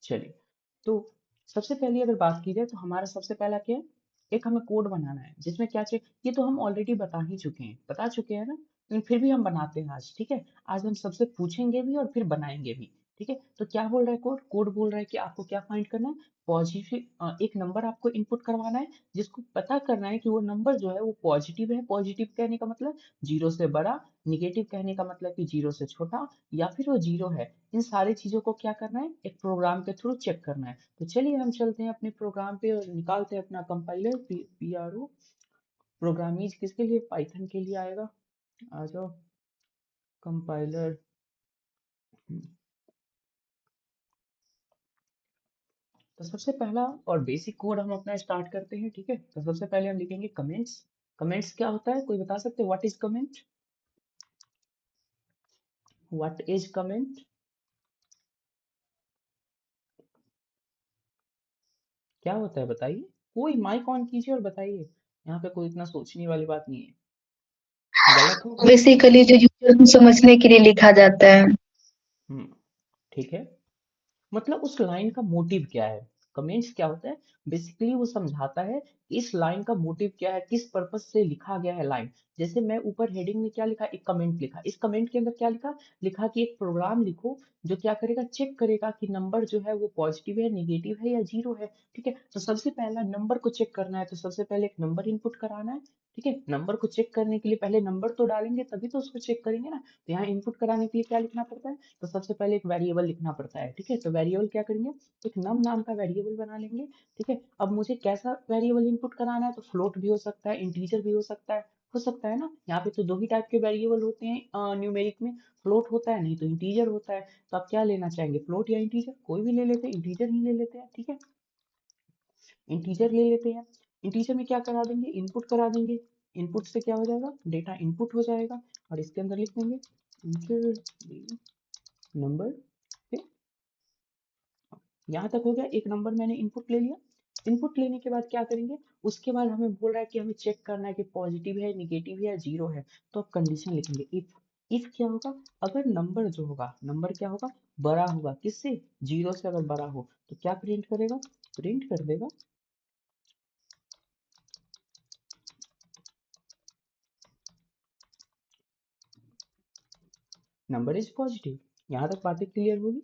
चलिए, तो सबसे पहले अगर बात की जाए तो हमारा सबसे पहला क्या है, एक हमें कोड बनाना है जिसमें क्या चाहिए, ये तो हम ऑलरेडी बता चुके हैं ना, लेकिन फिर भी हम बनाते हैं आज। ठीक है, आज हम सबसे पूछेंगे भी और फिर बनाएंगे भी। ठीक है, तो क्या बोल रहा है कोड, कोड बोल रहा है कि आपको क्या फाइंड करना है, पॉजिटिव एक नंबर आपको इनपुट करवाना है, जिसको पता करना है कि वो नंबर जो है वो पॉजिटिव है। पॉजिटिव कहने का मतलब जीरो से बड़ा, निगेटिव कहने का मतलब कि जीरो से छोटा, या फिर वो जीरो है। इन सारी चीजों को क्या करना है, एक प्रोग्राम के थ्रू चेक करना है। तो चलिए हम चलते हैं अपने प्रोग्राम पे और निकालते हैं अपना कंपाइलर। PRO प्रोग्रामीज किसके लिए, पाइथन के लिए आएगा। आ जाओ कंपाइलर। तो सबसे पहला और बेसिक कोड हम अपना स्टार्ट करते हैं। ठीक है, तो सबसे पहले हम लिखेंगे कमेंट्स। कमेंट्स क्या होता है, कोई बता सकते हैं what is comment, what is comment. क्या होता है बताइए, कोई माइक ऑन कीजिए और बताइए, यहाँ पे कोई इतना सोचने वाली बात नहीं है। गलत होगा। बेसिकली जो यूजर को समझने के लिए लिखा जाता है। हम्म, ठीक है, मतलब उस लाइन का मोटिव क्या है। कमेंट्स क्या होता है, बेसिकली वो समझाता है कि इस लाइन का मोटिव क्या है, किस पर्पस से लिखा गया है लाइन। जैसे मैं ऊपर हेडिंग में क्या लिखा, एक कमेंट लिखा, इस कमेंट के अंदर क्या लिखा, लिखा कि एक प्रोग्राम लिखो जो क्या करेगा, चेक करेगा कि नंबर जो है वो पॉजिटिव है, नेगेटिव है या जीरो है। ठीक है, तो सबसे पहला नंबर को चेक करना है, तो सबसे पहले एक नंबर इनपुट कराना है। ठीक है, नंबर को चेक करने के लिए पहले नंबर तो डालेंगे तभी तो उसको चेक करेंगे ना। तो यहाँ इनपुट कराने के लिए क्या लिखना पड़ता है, तो सबसे पहले एक वेरिएबल लिखना पड़ता है। ठीक है, तो वेरिएबल क्या करेंगे, एक नम नाम का वेरिएबल बना लेंगे। ठीक है, अब मुझे कैसा वेरिएबल इनपुट कराना है, तो फ्लोट भी हो सकता है, इंटीजर भी हो सकता है ना। यहाँ पे तो दो ही टाइप के वेरिएबल होते हैं न्यूमेरिक में, फ्लोट होता है नहीं तो इंटीजर होता है। तो आप क्या लेना चाहेंगे, फ्लोट या इंटीजर, कोई भी ले लेते हैं, इंटीजर ही ले लेते हैं। ठीक है, इंटीजर ले लेते हैं। इंटीजर में क्या करा देंगे, इनपुट करा देंगे। इनपुट से क्या हो जाएगा, डेटा इनपुट हो जाएगा, और इसके अंदर लिख देंगे इंटर नंबर। यहाँ तक हो गया, एक नंबर मैंने इनपुट ले लिया। इनपुट लेने के बाद क्या करेंगे, उसके बाद हमें बोल रहा है कि हमें चेक करना है कि पॉजिटिव है, निगेटिव है या जीरो है। तो अब कंडीशन लिखेंगे इफ क्या होगा, अगर नंबर जो होगा, नंबर क्या होगा, बड़ा होगा किससे, जीरो से अगर बड़ा हो तो क्या प्रिंट करेगा, प्रिंट कर देगा नंबर इज पॉजिटिव। यहाँ तक बातें क्लियर होगी,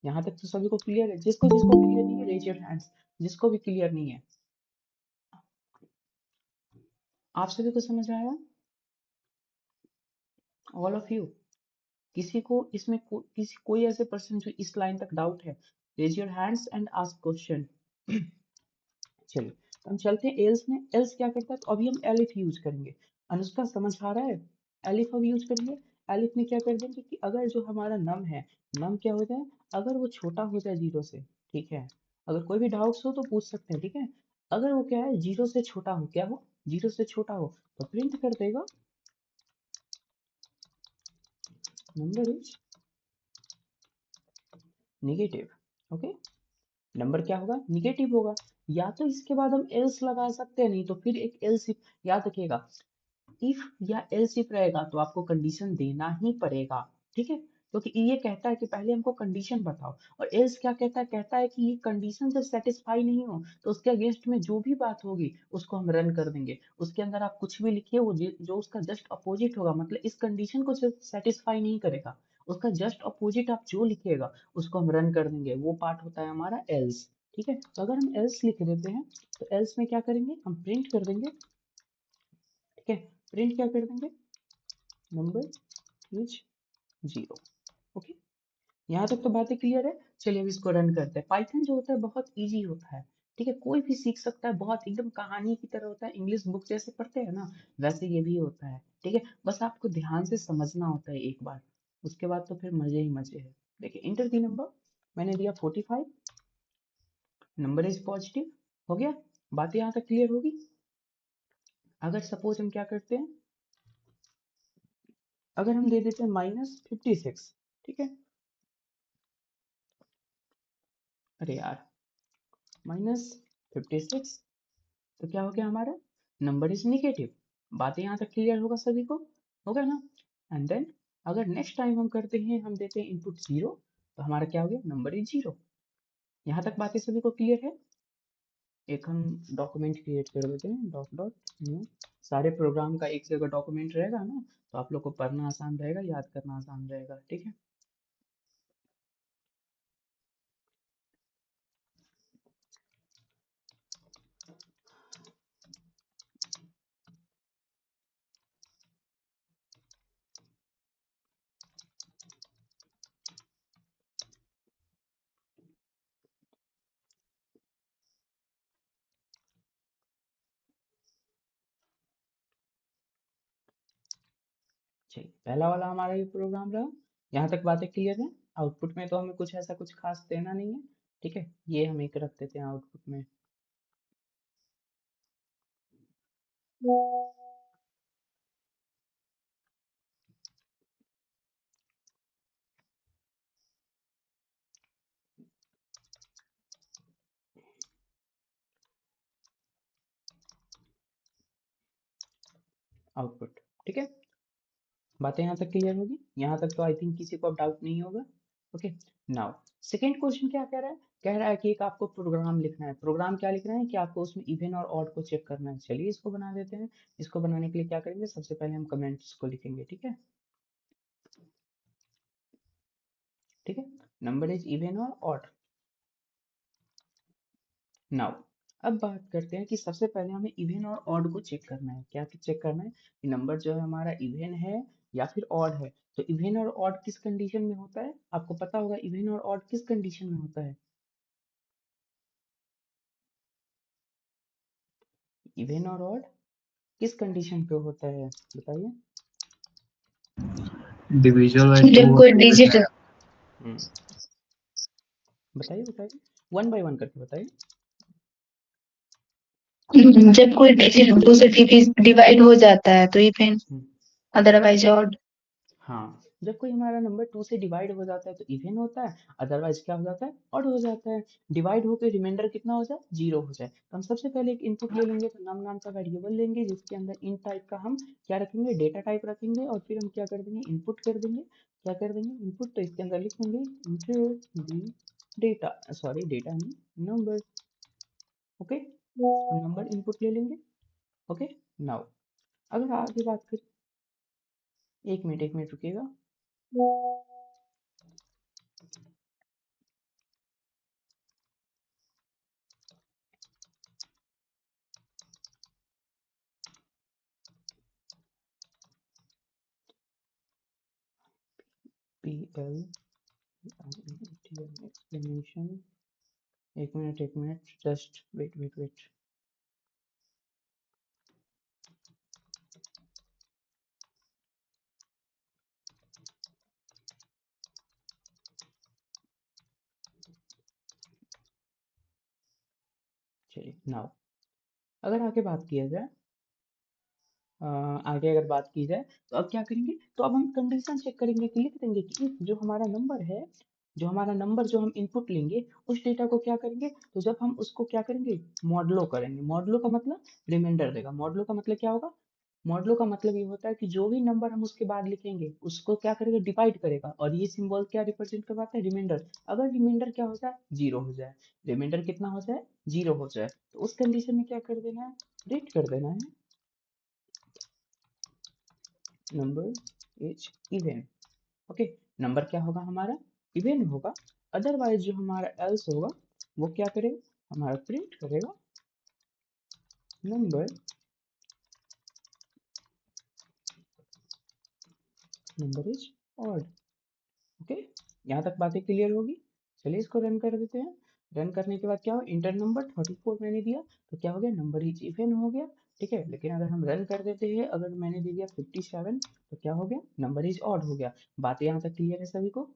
यहाँ तक तो सभी को क्लियर है, जिसको जिसको क्लियर नहीं है रेज योर हैंड्स, जिसको भी क्लियर नहीं है। आप सभी को समझ आया, ऑल ऑफ यू। किसी को इसमें किसी कोई ऐसे पर्सन जो इस लाइन तक डाउट है, raise your hands and ask question. चलिए, तो हम चलते हैं एल्स में। एल्स क्या करता है, तो अभी हम एलिफ यूज करेंगे। अनुष्का समझ आ रहा है, एलिफ हम यूज करेंगे। एलिफ में क्या कर देंगे कि अगर जो हमारा नम है, नम क्या हो जाए, अगर वो छोटा हो जाए जीरो से। ठीक है, अगर कोई भी डाउट्स हो तो पूछ सकते हैं। ठीक है, अगर वो क्या है, जीरो से छोटा हो, क्या हो, जीरो से छोटा हो, तो प्रिंट कर देगा number is negative. Okay, number क्या होगा, निगेटिव होगा। या तो इसके बाद हम एल्स लगा सकते हैं, नहीं तो फिर एक एल्स इफ। याद रखिएगा, इफ या एल्स इफ रहेगा तो आपको कंडीशन देना ही पड़ेगा। ठीक है, क्योंकि ये कहता है कि पहले हमको कंडीशन बताओ, और एल्स क्या कहता है, कहता है कि ये कंडीशन जब सेटिस्फाई नहीं हो तो उसके अगेंस्ट में जो भी बात होगी उसको हम रन कर देंगे। उसके अंदर आप कुछ भी लिखिए, वो जो उसका जस्ट अपोजिट होगा, मतलब इस कंडीशन को सेटिस्फाई नहीं करेगा, उसका जस्ट अपोजिट आप जो लिखिएगा उसको हम रन कर देंगे। वो पार्ट होता है हमारा एल्स। ठीक है, तो अगर हम एल्स लिख देते हैं तो एल्स में क्या करेंगे, हम प्रिंट कर देंगे। ठीक है, प्रिंट क्या कर देंगे, नंबर इज जीरो। ओके, यहाँ तक तो बातें क्लियर है। चलिए अब इसको रन करते हैं। पाइथन जो होता है बहुत इजी होता है। ठीक है, कोई भी सीख सकता है, बहुत एकदम कहानी की तरह होता है, इंग्लिश बुक जैसे पढ़ते हैं ना वैसे ये भी होता है। ठीक है, बस आपको ध्यान से समझना होता है एक बार, उसके बाद तो फिर मजे ही मजे है। देखिए, इंटर दी नंबर, मैंने दिया 45, नंबर इज पॉजिटिव। हो गया, बातें यहाँ तक क्लियर होगी। अगर सपोज हम क्या करते हैं, अगर हम दे देते हैं -56। ठीक है, अरे यार, -56, तो क्या हो गया हमारा, नंबर इज निगेटिव। बातें यहाँ तक क्लियर होगा सभी को, होगा ना। एंड देन अगर नेक्स्ट टाइम हम करते हैं, हम देते हैं इनपुट जीरो, तो हमारा क्या हो गया, नंबर इज जीरो। यहाँ तक बातें सभी को क्लियर है? एक हम डॉक्यूमेंट क्रिएट कर देते हैं, डॉट डॉट न्यू। सारे प्रोग्राम का एक जगह डॉक्यूमेंट रहेगा ना, तो आप लोग को पढ़ना आसान रहेगा, याद करना आसान रहेगा, ठीक है। चलिए, पहला वाला हमारा ये प्रोग्राम रहा। यहाँ तक बातें क्लियर है? आउटपुट में तो हमें कुछ ऐसा कुछ खास देना नहीं है, ठीक है। ये हम एक रख देते हैं आउटपुट में। आउटपुट, ठीक है। बातें यहाँ तक क्लियर होगी? यहाँ तक तो आई थिंक किसी को अब डाउट नहीं होगा। ओके, नाउ सेकेंड क्वेश्चन क्या कह रहा है? कह रहा है कि एक आपको प्रोग्राम लिखना है। प्रोग्राम क्या लिखना है कि आपको उसमें इवन और ऑड को चेक करना है। चलिए इसको बना देते हैं। इसको बनाने के लिए क्या करेंगे, सबसे पहले हम कमेंट्स को लिखेंगे, ठीक है। ठीक है, नंबर इज इवन और ऑड। नाउ अब बात करते हैं कि सबसे पहले हमें इवन और ऑड को चेक करना है। क्या चेक करना है कि नंबर जो है हमारा इवन है या फिर ऑड है। तो इवन और ऑड किस कंडीशन में होता है? आपको पता होगा इवन और ऑड किस कंडीशन में होता है। इवन और ऑड किस कंडीशन पे होता है, बताइए। डिविजन बाय टू जब कोई डिजिट हम्म, बताइए बताइए, वन बाय वन करके बताइए। जब कोई डिजिट दो से डिवाइड हो जाता है तो इवन, हम्म, अदरवाइज ऑड। हाँ, जब कोई हमारा नंबर टू से डिवाइड हो जाता है तो इवन होता है, अदरवाइज क्या हो जाता है, ऑड हो जाता है। डिवाइड होकर रिमाइंडर कितना हो जाए, जीरो हो जाए। तो हम सबसे पहले एक इनपुट ले लेंगे, तो नाम का वेरिएबल लेंगे जिसके अंदर इन टाइप का हम क्या रखेंगे, डेटा टाइप रखेंगे। और फिर हम क्या कर देंगे, इनपुट कर देंगे। क्या कर देंगे, इनपुट। तो इसके अंदर लिख देंगे इंटर दी डेटा, सॉरी डेटा नहीं, नंबर। ओके, हम नंबर इनपुट ले लेंगे। ओके, नाउ अगर आगे बात करें, एक मिनट रुकिएगा। पी एल एक्सप्लेनेशन, एक मिनट, जस्ट वेट। चलिए, नाउ अगर आगे बात किया जाए, आगे अगर बात की जाए तो अब क्या करेंगे, तो अब हम कंडीशन चेक करेंगे कि लिख देंगे कि if जो हमारा नंबर है, जो हम इनपुट लेंगे उस डेटा को क्या करेंगे, तो जब हम उसको क्या करेंगे, मॉडलो करेंगे। मॉडलो का मतलब रिमाइंडर देगा। मॉडलो का मतलब क्या होगा, मॉडलो का मतलब ये होता है कि जो भी नंबर हम उसके बाद लिखेंगे उसको क्या करेगा, डिवाइड करेगा। और ये सिंबल क्या रिप्रेजेंट करवाता है, रिमाइंडर। अगर रिमाइंडर क्या हो जाए, जीरो हो जाए, रिमाइंडर कितना हो जाए, जीरो हो जाए, तो उस कंडीशन में क्या कर देना है, प्रिंट कर देना है number is even. Okay, number क्या होगा हमारा, इवन होगा। अदरवाइज जो हमारा एल्स होगा वो क्या करेगा, हमारा प्रिंट करेगा नंबर इज ऑड। ओके, यहाँ तक बातें क्लियर होगी? चलिए इसको रन कर देते हैं। रन करने के बाद क्या हो, इंटर नंबर 34 मैंने दिया तो क्या हो गया, नंबर इज इवन हो गया। ठीक है, लेकिन अगर हम रन कर देते हैं, अगर मैंने दे दिया 57 तो क्या हो गया, नंबर इज ऑड हो गया। बातें यहाँ तक क्लियर है सभी को?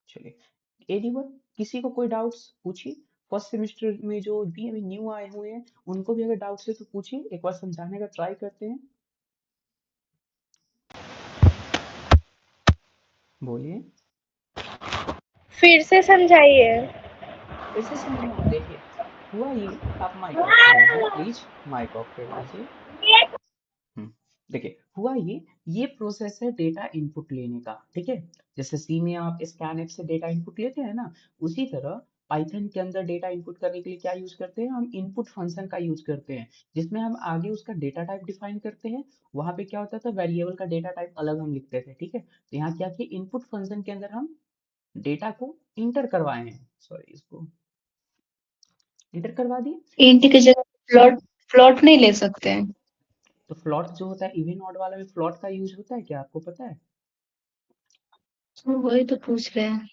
चलिए, एनीवन, किसी को कोई डाउट्स पूछिए। फर्स्ट सेमेस्टर में जो भी अभी न्यू आए हुए हैं उनको भी अगर डाउट्स है तो पूछिए, एक बार समझाने का ट्राई करते हैं। बोलिए, फिर से समझाइए। फिर से समझाऊं? देखिए, हुआ ये, आप माइक ऑफ कर लीजिए प्लीज, माइक ऑफ कर लीजिए। हम्म, देखिए हुआ ये प्रोसेस है डेटा इनपुट लेने का, ठीक है। जैसे सी में आप स्कैनफ से डेटा इनपुट लेते हैं ना, उसी तरह पाइथन के अंदर डेटा इनपुट करने के लिए क्या यूज करते हैं, हम इनपुट फंक्शन का यूज करते हैं, जिसमें हम आगे उसका डेटा टाइप डिफाइन करते हैं। वहां पे क्या होता था, वेरिएबल का डेटा टाइप अलग हम लिखते थे, ठीक है। तो यहाँ क्या किया, इनपुट फंक्शन के अंदर हम डेटा को इंटर करवाए हैं, सॉरी इसको इंटर करवा दिए। इंट की जगह फ्लोट फ्लोट नहीं ले सकते हैं? तो फ्लॉट जो होता है इवन ऑड वाला में फ्लॉट का यूज होता है क्या, आपको पता है? तो वही तो पूछ रहे हैं।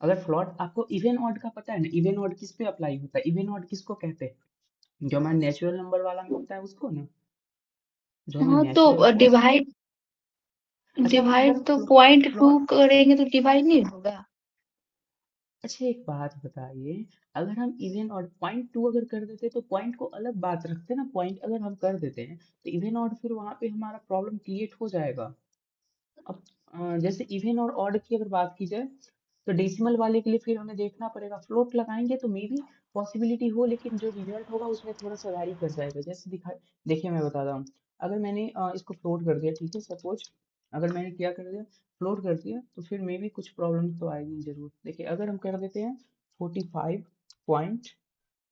अगर फ्लॉट आपको इवन ऑड का पता है ना, इवन ऑड किस पे अप्लाई होता है, इवन ऑड किसको कहते हैं, जो हमारे नेचुरल नंबर वाला में होता है उसको ना, जो हमें हाँ नेचुरल तो फर्स्ट। डिवाइड अच्छा अगर डिवाइड तो पॉइंट टू फ्लॉट, करेंगे तो डिवाइड नहीं होगा। अच्छा एक बात बताइए, अगर हम इवन ऑड पॉइंट टू अगर कर देते तो पॉइंट को अलग बात रखते ना, पॉइंट अगर हम कर देते हैं तो इवन ऑड फिर वहां पे हमारा प्रॉब्लम क्रिएट हो जाएगा। अब जैसे इवन और ऑड की अगर बात की जाए तो डेसिमल वाले के लिए फिर हमें देखना पड़ेगा, फ्लोट लगाएंगे तो मे बी पॉसिबिलिटी हो, लेकिन जो रिजल्ट होगा उसमें थोड़ा सा वैरी कर जाएगा। जैसे दिखा, देखिए मैं बताता हूँ, अगर मैंने इसको फ्लोट कर दिया, ठीक है, सपोज अगर मैंने क्या कर दिया, फ्लोट कर दिया, तो फिर मे बी कुछ प्रॉब्लम तो आएगी जरूर। देखिए अगर हम कर देते हैं 45 पॉइंट,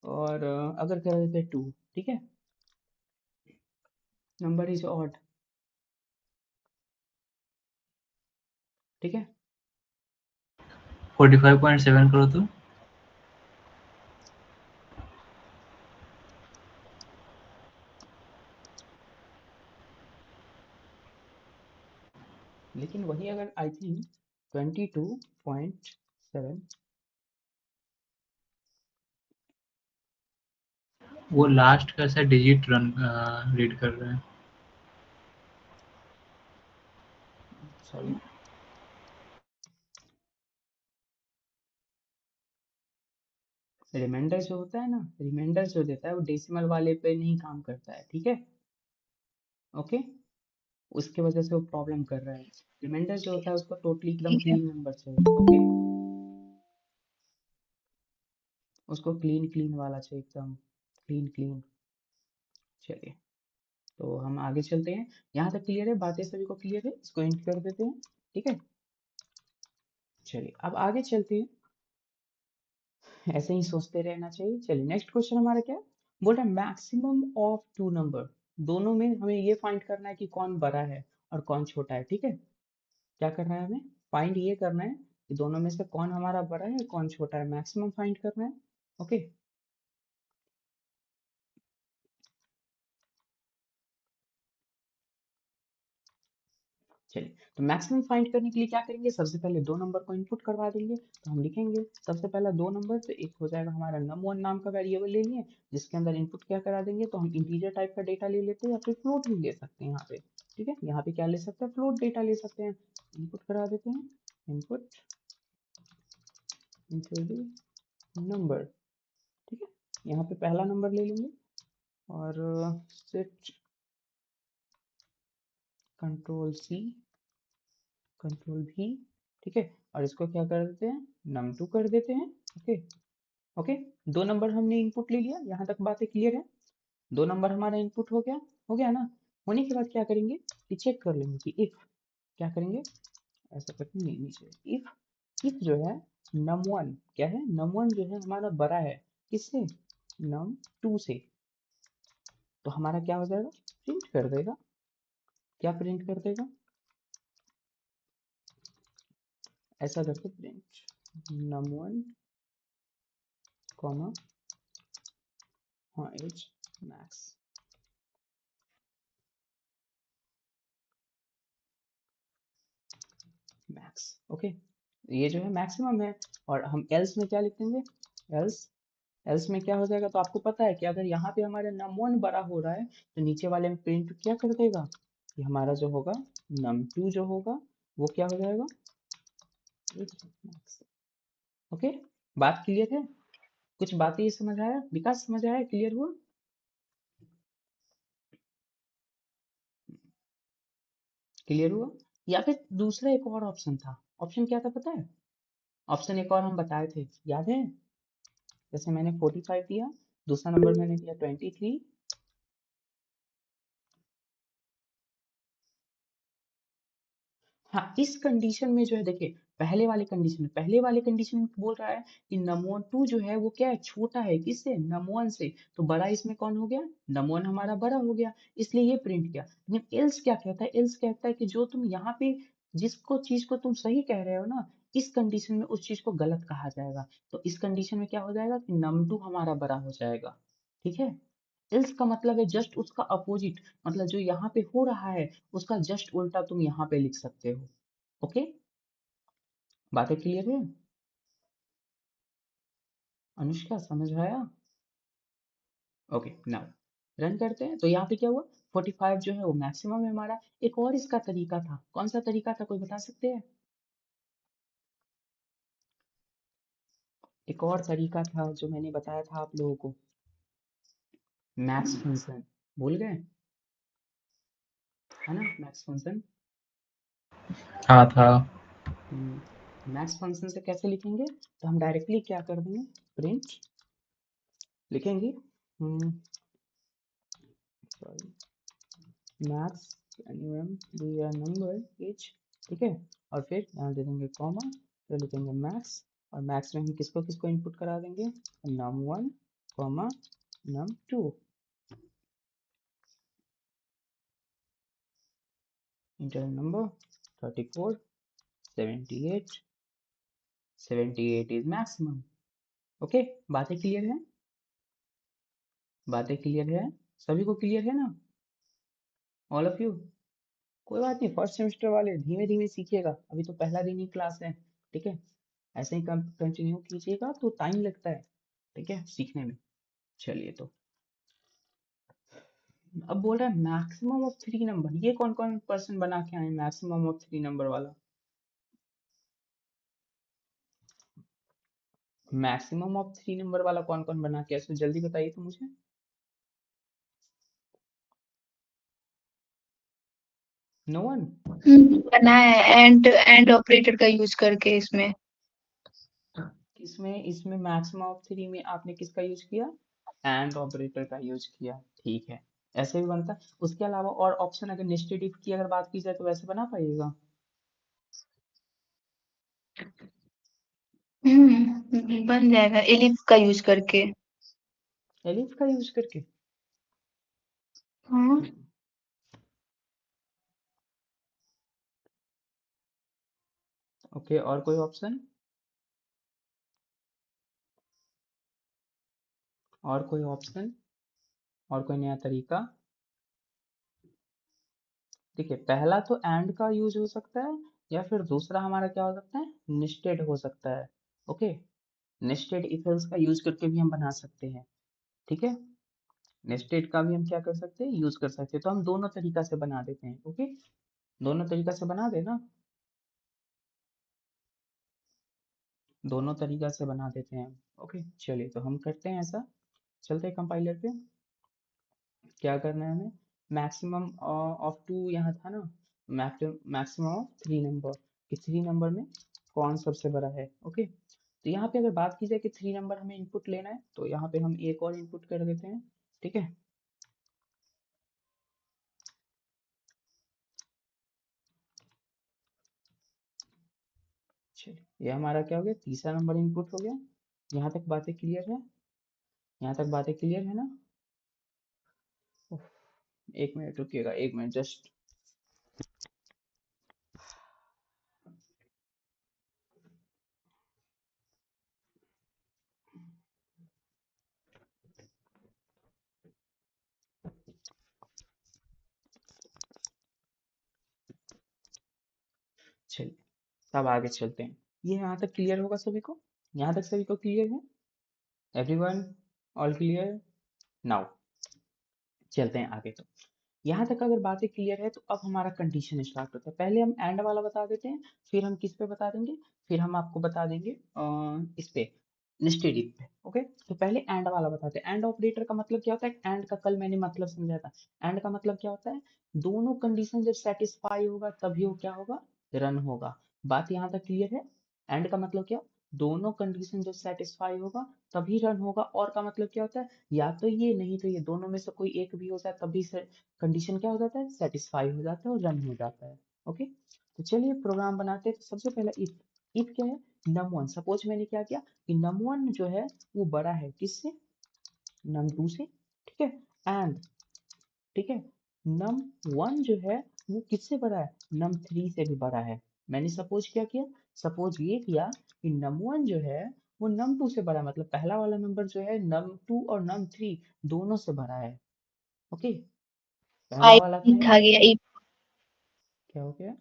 और अगर कर देते हैं 2, ठीक है, नंबर इज ऑड, ठीक है। 45.7 करो तो लेकिन वही अगर आई थिंक 22.7, वो लास्ट का ऐसा डिजिट रन रीड कर रहा है। सॉरी, रिमाइंडर जो होता है ना, रिमाइंडर जो देता है वो डेसिमल वाले पे नहीं काम करता है, ठीक है। ओके, उसके वजह से वो प्रॉब्लम कर रहा है। रिमाइंडर जो होता है उसको टोटली एकदम ठीक है। क्लीन नंबर चाहिए, ओके, उसको क्लीन क्लीन वाला चाहिए, एकदम क्लीन क्लीन। चलिए, तो हम आगे चलते हैं। यहाँ तक क्लियर है, बातें सभी को क्लियर है, इसको एंड कर देते हैं, ठीक है। चलिए अब आगे चलते हैं, ऐसे ही सोचते रहना चाहिए। चलिए नेक्स्ट क्वेश्चन हमारा क्या है, बोल रहा है मैक्सिमम ऑफ टू नंबर, दोनों में हमें ये फाइंड करना है कि कौन बड़ा है और कौन छोटा है, ठीक है। क्या करना है हमें, फाइंड ये करना है कि दोनों में से कौन हमारा बड़ा है कौन छोटा है, मैक्सिमम फाइंड करना है, ओके। चलिए, तो मैक्सिमम फाइंड करने के लिए क्या करेंगे, सबसे पहले दो नंबर को इनपुट करवा देंगे। तो हम लिखेंगे सबसे पहला दो नंबर, तो एक हो जाएगा हमारा num1 नाम का वेरिएबल ले लिए, जिसके अंदर इनपुट क्या करा देंगे, तो हम इंटीजर टाइप का डेटा ले लेते हैं, या फिर फ्लोट भी ले सकते हैं यहाँ पे, ठीक है। यहाँ पे क्या ले सकते हैं, फ्लोट डेटा ले सकते हैं। इनपुट करा देते हैं, इनपुट नंबर, ठीक है। यहाँ पे पहला नंबर ले लेंगे और सेट कंट्रोल सी कंट्रोल भी, ठीक है, और इसको क्या कर देते हैं, num2 कर देते हैं, ओके। ओके, दो नंबर हमने इनपुट ले लिया, यहाँ तक बातें क्लियर है। दो नंबर हमारा इनपुट हो गया ना। होने के बाद क्या करेंगे कि चेक कर लेंगे कि इफ, क्या करेंगे, ऐसा करके नीचे इफ जो है num1 क्या है, num1 जो है हमारा बड़ा है किससे, num2 से, तो हमारा क्या हो जाएगा, प्रिंट कर देगा, क्या प्रिंट कर देगा, ऐसा करके प्रिंट num1 कॉमा, हाँ एज मैक्स, मैक्स, ओके। ये जो है मैक्सिमम है, और हम एल्स में क्या लिख देंगे, एल्स, एल्स में क्या हो जाएगा, तो आपको पता है कि अगर यहाँ पे हमारा num1 बड़ा हो रहा है तो नीचे वाले में प्रिंट क्या कर देगा, कि हमारा जो होगा num2 जो होगा वो क्या हो जाएगा, ओके। बात क्लियर है, कुछ बातें ये समझ आया, विकास समझ आया, क्लियर हुआ, क्लियर हुआ। या फिर दूसरा एक और ऑप्शन था, ऑप्शन क्या था पता है, ऑप्शन एक और हम बताए थे, याद है, जैसे मैंने 45 दिया, दूसरा नंबर मैंने दिया 23, हाँ, इस कंडीशन में जो है देखिए, पहले वाले कंडीशन में बोल रहा है कि num1 जो है वो क्या है, छोटा है किससे, num1 से, तो बड़ा इसमें कौन हो गया, num1 हमारा बड़ा हो गया, इसलिए ये प्रिंट किया। लेकिन एल्स क्या कहता है, एल्स कहता है कि जो तुम यहाँ पे जिसको चीज को तुम सही कह रहे हो ना, इस कंडीशन में उस चीज को गलत कहा जाएगा। तो इस कंडीशन में क्या हो जाएगा कि num2 हमारा बड़ा हो जाएगा, ठीक है। एल्स का मतलब है जस्ट उसका अपोजिट, मतलब जो यहाँ पे हो रहा है उसका जस्ट उल्टा तुम यहाँ पे लिख सकते हो। ओके, बातें क्लियर है, अनुष्का समझ आया? ओके, नाउ रन करते हैं। तो यहाँ पे क्या हुआ, 45 जो है वो मैक्सिमम है हमारा। एक और इसका तरीका था, कौन सा तरीका था, कोई बता सकते हैं? एक और तरीका था जो मैंने बताया था आप लोगों को, मैक्स फंक्शन, भूल गए, है ना मैक्स फंक्शन। हाँ था। मैक्स फंक्शन से कैसे लिखेंगे, तो हम डायरेक्टली क्या कर देंगे, प्रिंट लिखेंगे, sorry, max be a number etch, ठीक है, और फिर यहाँ दे देंगे कॉमा, फिर लिखेंगे मैक्स, और मैक्स में हम किसको किसको इनपुट करा देंगे, num1 comma num2, inter number 34, 78, 78 is maximum. Okay, बातें क्लियर है, बातें क्लियर है, सभी को क्लियर है ना, ऑल ऑफ यू? कोई बात नहीं, फर्स्ट सेमेस्टर वाले धीमे धीमे सीखिएगा, अभी तो पहला दिन ही क्लास है, ठीक है, ऐसे ही कंटिन्यू कीजिएगा तो टाइम लगता है, ठीक है, सीखने में। चलिए, तो अब बोल रहा है मैक्सिमम ऑफ 3 नंबर, ये कौन कौन पर्सन बना के आए मैक्सिमम ऑफ 3 नंबर वाला, मैक्सिमम ऑफ 3 नंबर वाला कौन कौन बना के, ऐसे जल्दी बताइए तो मुझे। No one? बना है एंड ऑपरेटर का यूज करके इसमें। इसमें इसमें मैक्सिमम ऑफ 3 में आपने किसका यूज किया, एंड ऑपरेटर का यूज किया, ठीक है, ऐसे भी बनता है। उसके अलावा और ऑप्शन, अगर नेस्टेड इफ की अगर बात की जाए तो वैसे बना पाइएगा, बन जाएगा एलिफ का यूज करके। एलिफ का यूज करके? हाँ। ओके, और कोई ऑप्शन, और कोई ऑप्शन, और कोई नया तरीका? ठीक है, पहला तो एंड का यूज हो सकता है, या फिर दूसरा हमारा क्या हो सकता है, नेस्टेड हो सकता है। ओके, नेस्टेड इफ एल्स का यूज करके भी हम बना सकते हैं, ठीक है, नेस्टेड का भी हम क्या कर सकते हैं, यूज कर सकते हैं। तो हम दोनों तरीका से बना देते हैं, ओके, दोनों तरीका से बना देना, दोनों तरीका से बना देते हैं। ओके, चलिए तो हम करते हैं ऐसा, चलते हैं कंपाइलर पे, क्या करना है हमें, मैक्सिमम ऑफ 2 यहाँ था ना, मैक्सिमम ऑफ 3 नंबर, कि 3 नंबर में कौन सबसे बड़ा है। ओके, तो यहाँ पे अगर बात की जाए कि 3 नंबर हमें इनपुट लेना है, तो यहाँ पे हम एक और इनपुट कर देते हैं, ठीक है, चलिए ये हमारा क्या हो गया, तीसरा नंबर इनपुट हो गया। यहाँ तक बातें क्लियर है, यहाँ तक बातें क्लियर है ना? उफ, एक मिनट रुकिएगा, एक मिनट जस्ट, चलिए तब आगे चलते हैं। ये यहाँ तक क्लियर होगा सभी को, यहाँ तक सभी को क्लियर है, एवरीवन, ऑल क्लियर? नाउ चलते हैं आगे। तो यहाँ तक अगर बातें क्लियर है तो अब हमारा कंडीशन स्टार्ट होता है। पहले हम एंड वाला बता देते हैं, फिर हम किस पे बता देंगे, फिर हम आपको बता देंगे इस पे, नेस्टेड इफ पे। ओके, तो पहले एंड वाला बताते हैं। एंड ऑपरेटर का मतलब क्या होता है, एंड का कल मैंने मतलब समझाया था। एंड का मतलब क्या होता है, दोनों कंडीशन जब सेटिस्फाई होगा तभी वो क्या होगा, रन होगा। बात यहाँ तक क्लियर है? एंड का मतलब क्या, दोनों कंडीशन जब सेटिस्फाई होगा तभी रन होगा। और का मतलब क्या होता है, या तो ये नहीं तो ये, दोनों में से कोई एक भी हो जाए तभी से कंडीशन क्या हो जाता है, सेटिस्फाई हो जाता है और रन हो जाता है। ओके, तो चलिए प्रोग्राम बनाते हैं। तो सबसे पहला इफ क्या है, num1। सपोज मैंने क्या किया कि num1 जो है वो बड़ा है किससे, num2 से, ठीक है। एंड ठीक है, num1 जो है वो किससे बड़ा है, num3 से भी बड़ा है। मैंने सपोज क्या किया, सपोज ये किया कि num1 जो है वो num2 से बड़ा है, मतलब पहला वाला नंबर जो है num2 और num3 दोनों से बड़ा है। ओके, पहला आई वाला क्या है, लिखा गया if, क्या हो गया,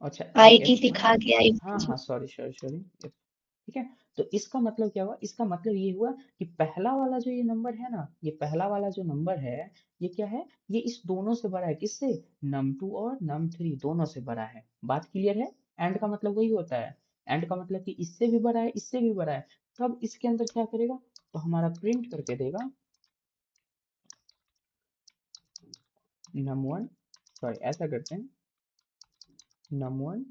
अच्छा आई एफ ना, लिखा गया हाँ if। हाँ सॉरी सॉरी सॉरी, ठीक है। तो इसका मतलब क्या हुआ, इसका मतलब ये हुआ कि पहला वाला जो ये नंबर है ना, ये पहला वाला जो नंबर है ये क्या है, ये इस दोनों से बड़ा है, किससे, num2 और num3 दोनों से बड़ा है। बात क्लियर है। एंड का मतलब वही होता है, एंड का मतलब कि इससे भी बड़ा है, इससे भी बड़ा है। तब इसके अंदर क्या करेगा, तो हमारा प्रिंट करके देगा num1, सॉरी ऐसा करते हैं, num1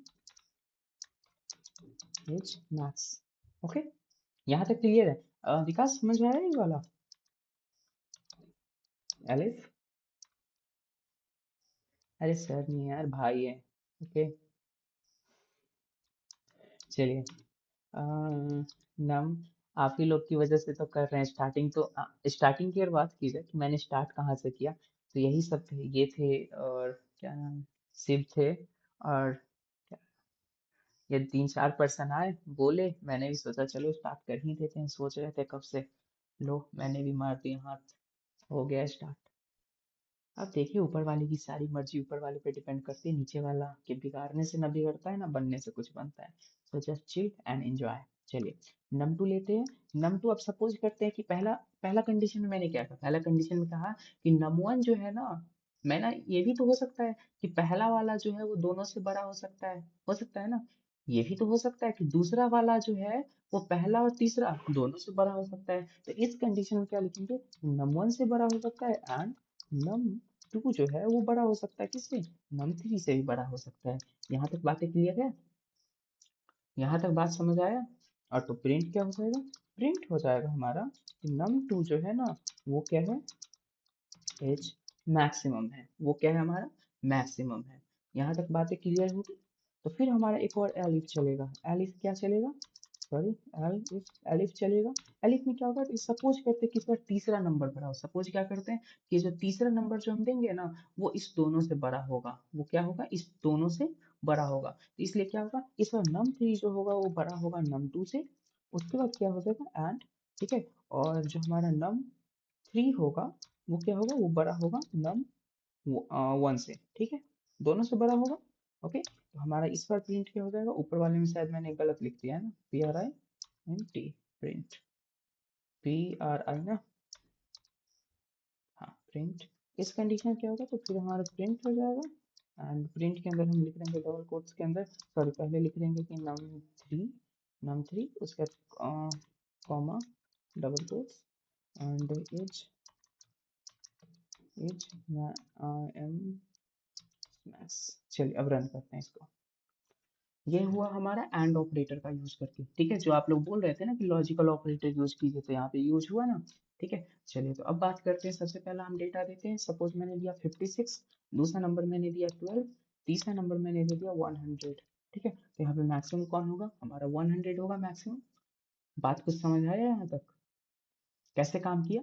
इज मैक्स। ओके, यहाँ तक क्लियर है। विकास समझ में आया ये वाला, एलिफ, अरे सर नहीं यार, भाई है। ओके, चलिए, नम आप ही लोग की वजह से तो कर रहे हैं स्टार्टिंग। तो स्टार्टिंग की अगर बात की जाए कि मैंने स्टार्ट कहाँ से किया, तो यही सब थे, ये थे, और क्या नाम, शिव थे, और क्या, ये 3-4 पर्सन आए, बोले, मैंने भी सोचा चलो स्टार्ट कर ही देते हैं, सोच रहे थे कब से, लो मैंने भी मार दिया हाथ, हो गया स्टार्ट। अब देखिए ऊपर वाले की सारी मर्जी, ऊपर वाले पे डिपेंड करती है, नीचे वाला के बिगाड़ने से ना बिगड़ता है ना बनने से कुछ बनता है। So just chill and enjoy. चलिए, नम टू लेते हैं। नम टू अब सपोज करते हैं कि पहला पहला कंडीशन में मैंने क्या कहा, पहला कंडीशन में कहा कि नम वन जो है ना, मैं ना ये भी तो हो सकता है कि पहला वाला जो है वो दोनों से बड़ा हो सकता है ना, ये भी तो हो सकता है कि दूसरा वाला जो है वो पहला और तीसरा दोनों से बड़ा हो सकता है। तो इस कंडीशन में क्या लिखेंगे, नम वन से बड़ा हो सकता है एंड नम टू जो है वो बड़ा हो सकता है किससे, नम थ्री से भी बड़ा हो सकता है। यहाँ तक बातें क्लियर है, यहाँ तक बात समझ आया। और तो प्रिंट क्या हो जाएगा, प्रिंट हो जाएगा हमारा नम टू जो है ना वो क्या है, एज मैक्सिमम है, वो क्या है हमारा, मैक्सिमम है। यहाँ तक बातें क्लियर होगी। तो फिर हमारा एक और एलिफ चलेगा, एलिफ क्या चलेगा, सॉरी, एलिफ चलेगा। एलिफ में क्या होगा, सपोज करते हैं कि इसका तीसरा नंबर बड़ा हो, सपोज क्या करते हैं कि जो तीसरा नंबर जो हम देंगे ना वो इस दोनों से बड़ा होगा, वो क्या होगा, इस दोनों से बड़ा होगा। तो इसलिए क्या होगा, इस बार नम थ्री जो होगा वो बड़ा होगा नम टू से, उसके बाद क्या हो जाएगा एंड, ठीक है। और जो हमारा नम थ्री होगा वो क्या होगा, वो बड़ा होगा नम वन से, ठीक है, दोनों से बड़ा होगा। ओके, तो हमारा इस बार प्रिंट क्या हो जाएगा, ऊपर वाले में शायद मैंने गलत लिख दिया है ना, p r i n t, print, p r i ना, हाँ प्रिंट। इस कंडीशन में क्या होगा, तो फिर हमारा प्रिंट हो जाएगा एंड प्रिंट के अंदर हम लिख देंगे डबल कोट्स के अंदर, सॉरी पहले लिख देंगे कि नम थ्री उसके बाद comma double quotes and as m max. चलिए अब रन करते हैं इसको। ये हुआ हमारा एंड ऑपरेटर का यूज करके, ठीक है, जो आप लोग बोल रहे थे ना कि लॉजिकल ऑपरेटर यूज कीजिए, तो यहाँ पे यूज हुआ ना, ठीक है। चलिए तो अब बात करते हैं, सबसे पहला हम डेटा देते हैं, सपोज मैंने दिया 56, दूसरा नंबर मैंने दिया 12, तीसरा नंबर मैंने दे दिया 100, ठीक है। तो यहाँ पे मैक्सिमम कौन होगा, हमारा 100 होगा मैक्सिमम। बात कुछ समझ आया यहाँ तक, कैसे काम किया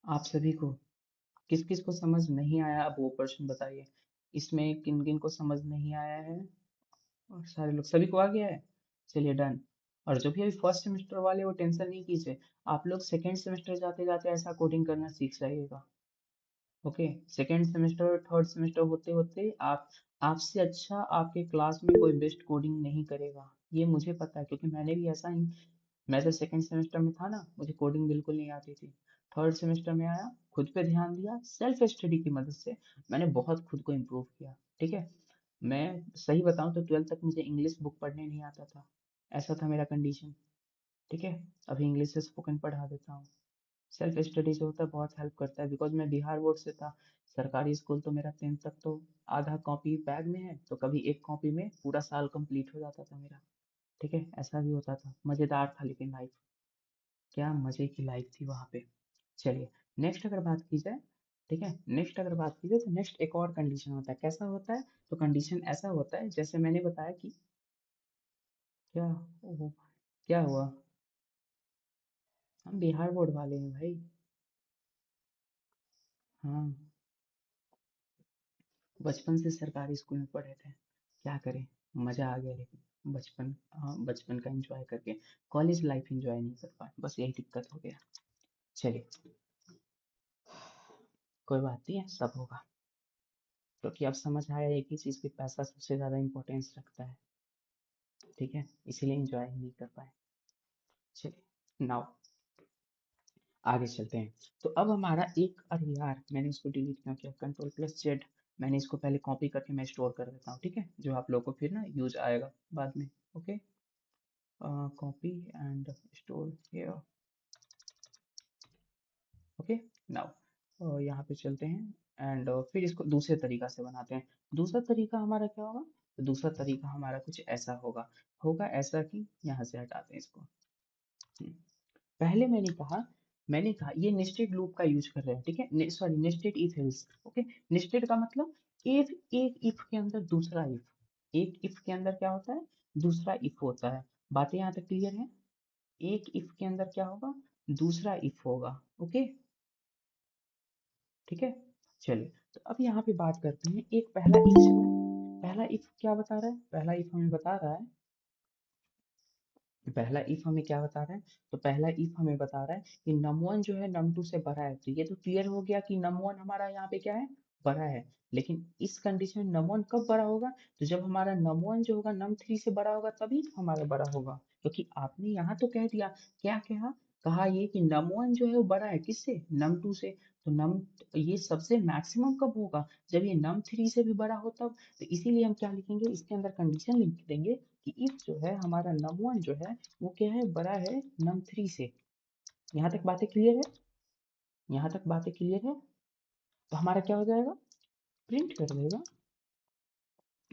आप सभी को, किस किस को समझ नहीं आया, अब वो प्रश्न बताइए, इसमें किन किन को समझ नहीं आया है, और सारे लोग, सभी को आ गया है, चलिए डन। और जो भी अभी फर्स्ट सेमेस्टर वाले वो टेंशन नहीं कीजिए, आप लोग सेकेंड सेमेस्टर जाते जाते ऐसा कोडिंग करना सीख जाइएगा। ओके, सेकेंड सेमेस्टर और थर्ड सेमेस्टर होते होते आप, आपसे अच्छा आपके क्लास में कोई बेस्ट कोडिंग नहीं करेगा, ये मुझे पता है, क्योंकि मैंने भी ऐसा ही, मैं जब सेकंड सेमेस्टर में था ना मुझे कोडिंग बिल्कुल नहीं आती थी, थर्ड सेमेस्टर में आया, खुद पे ध्यान दिया, सेल्फ स्टडी की मदद से मैंने बहुत खुद को इम्प्रूव किया, ठीक है। मैं सही बताऊं तो 12th तक मुझे इंग्लिश बुक पढ़ने नहीं आता था, ऐसा था मेरा कंडीशन, ठीक है। अभी इंग्लिश से स्पोकन पढ़ा देता हूँ। सेल्फ स्टडी जो होता है बहुत हेल्प करता है, बिकॉज मैं बिहार बोर्ड से था, सरकारी स्कूल, तो मेरा 10th तक तो आधा कॉपी बैग में है, तो कभी एक कॉपी में पूरा साल कंप्लीट हो जाता था मेरा, ठीक है, ऐसा भी होता था, मज़ेदार था लेकिन लाइफ, क्या मज़े की लाइफ थी वहाँ पे। चलिए नेक्स्ट अगर बात की जाए, ठीक है। नेक्स्ट अगर बात की जाए तो नेक्स्ट एक और कंडीशन होता है, कैसा होता है? तो कंडीशन ऐसा होता है जैसे मैंने बताया कि क्या, ओहो, क्या हुआ? हम बिहार बोर्ड वाले हैं भाई। हाँ, बचपन से सरकारी स्कूल में पढ़े थे, क्या करें, मजा आ गया लेकिन बचपन, हाँ बचपन का एंजॉय करके कॉलेज लाइफ एंजॉय नहीं कर पाए, बस यही दिक्कत हो गया। चलिए, कोई बात नहीं है, सब होगा। क्योंकि अब समझ आया एक ही चीज़ की पैसा सबसे ज़्यादा इम्पोर्टेंस रखता है, ठीक है, इसीलिए एंजॉय नहीं कर पाए। चलिए, नाउ आगे चलते हैं। तो अब हमारा एक, अरे यार मैंने इसको डिलीट क्यों किया, Ctrl+Z, मैंने इसको पहले कॉपी करके मैं स्टोर कर देता हूँ, ठीक है, जो आप लोगों को फिर ना यूज आएगा बाद में। Okay, copy and store here. Okay, now यहाँ पे चलते हैं एंड फिर इसको दूसरे तरीका से बनाते हैं। दूसरा तरीका हमारा क्या होगा? तो दूसरा तरीका हमारा कुछ ऐसा होगा, होगा ऐसा कि यहाँ से हटाते हैं इसको। पहले मैंने कहा ये नेस्टेड लूप का यूज कर रहे हैं, ठीक है, sorry nested if else. Okay, nested का मतलब एक इफ के अंदर दूसरा इफ, एक इफ के अंदर क्या होता है, दूसरा इफ होता है। बातें यहाँ तक क्लियर है? एक इफ के अंदर क्या होगा, दूसरा इफ होगा। ओके, ठीक है। चलिए, तो अब यहाँ पे बात करते हैं, एक पहला इफ चल रहा है। पहला इफ क्या बता रहा है? पहला इफ हमें बता रहा है, पहला इफ हमें क्या बता रहा है? तो पहला इफ हमें बता रहा है कि num1 जो है num2 से बड़ा है। तो ये तो क्लियर हो गया कि num1 हमारा यहाँ पे क्या है, बड़ा है। लेकिन इस कंडीशन में num1 कब बड़ा होगा? तो जब हमारा num1 जो होगा num3 से बड़ा होगा, तभी तो हमारा बड़ा होगा। क्योंकि आपने यहाँ तो कह दिया, क्या कहा ये कि num1 जो है वो बड़ा है किससे, num2 से। तो ये सबसे मैक्सिमम कब होगा? जब ये num3 से भी बड़ा हो तब। तो इसीलिए हम क्या लिखेंगे, इसके अंदर कंडीशन लिख देंगे कि इफ जो है हमारा num1 जो है वो क्या है, बड़ा है num3 से। यहाँ तक बातें क्लियर है? यहाँ तक बातें क्लियर है? तो हमारा क्या हो जाएगा, प्रिंट कर देगा।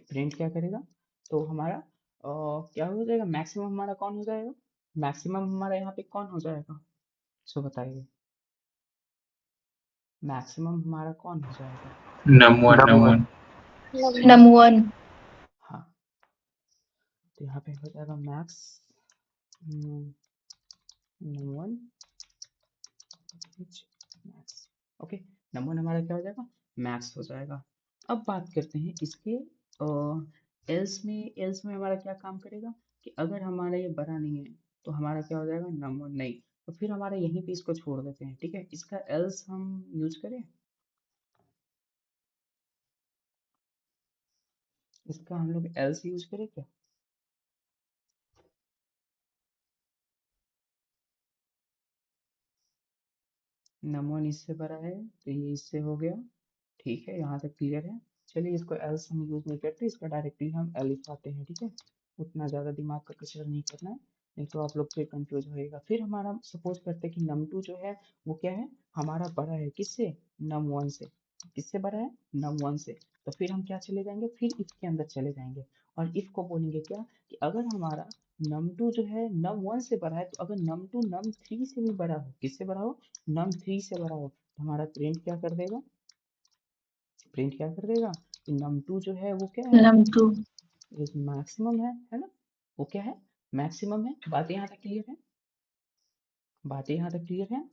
प्रिंट क्या करेगा? तो हमारा क्या हो जाएगा, मैक्सिमम हमारा कौन हो जाएगा, मैक्सिमम हमारा यहाँ पे कौन हो जाएगा, सो बताइए, मैक्सिमम हमारा कौन हो जाएगा? num1 num1 हाँ, तो यहाँ पे हो जाएगा max num1 max. Okay, num1 हमारा क्या हो जाएगा, मैक्स हो जाएगा। अब बात करते हैं इसके एल्स में हमारा क्या काम करेगा, कि अगर हमारा ये बड़ा नहीं है तो हमारा क्या हो जाएगा, num1 नहीं, तो फिर हमारा यहीं पे इसको छोड़ देते हैं, ठीक है। इसका एल्स हम यूज करें, इसका हम लोग एल्स यूज करें क्या? num1 इससे बड़ा है तो ये इससे हो गया, ठीक है, यहाँ तक क्लियर है। चलिए, इसको एल्स हम यूज नहीं करते, इसका डायरेक्टली हम एल लिखवाते हैं, ठीक है। उतना ज़्यादा दिमाग का कचरा नहीं करना है, नहीं तो आप लोग फिर कंफ्यूज होएगा। फिर हमारा सपोज करते हैं कि num2 जो है वो क्या है, हमारा बड़ा है किससे, num1 से। किससे बड़ा है, num1 से। तो फिर हम क्या चले जाएंगे, फिर इफ के अंदर चले जाएंगे और इफ को बोलेंगे क्या, कि अगर हमारा num2 जो है num1 से बड़ा है, तो अगर num2 num3 से भी बड़ा हो, किससे बड़ा हो, num3 से बड़ा हो, तो हमारा प्रिंट क्या कर देगा, प्रिंट क्या कर देगा कि num2 जो है वो क्या है, num2 मैक्सिमम है ना, वो क्या है, मैक्सिमम है। बातें यहाँ तक क्लियर है? बातें यहाँ तक क्लियर है?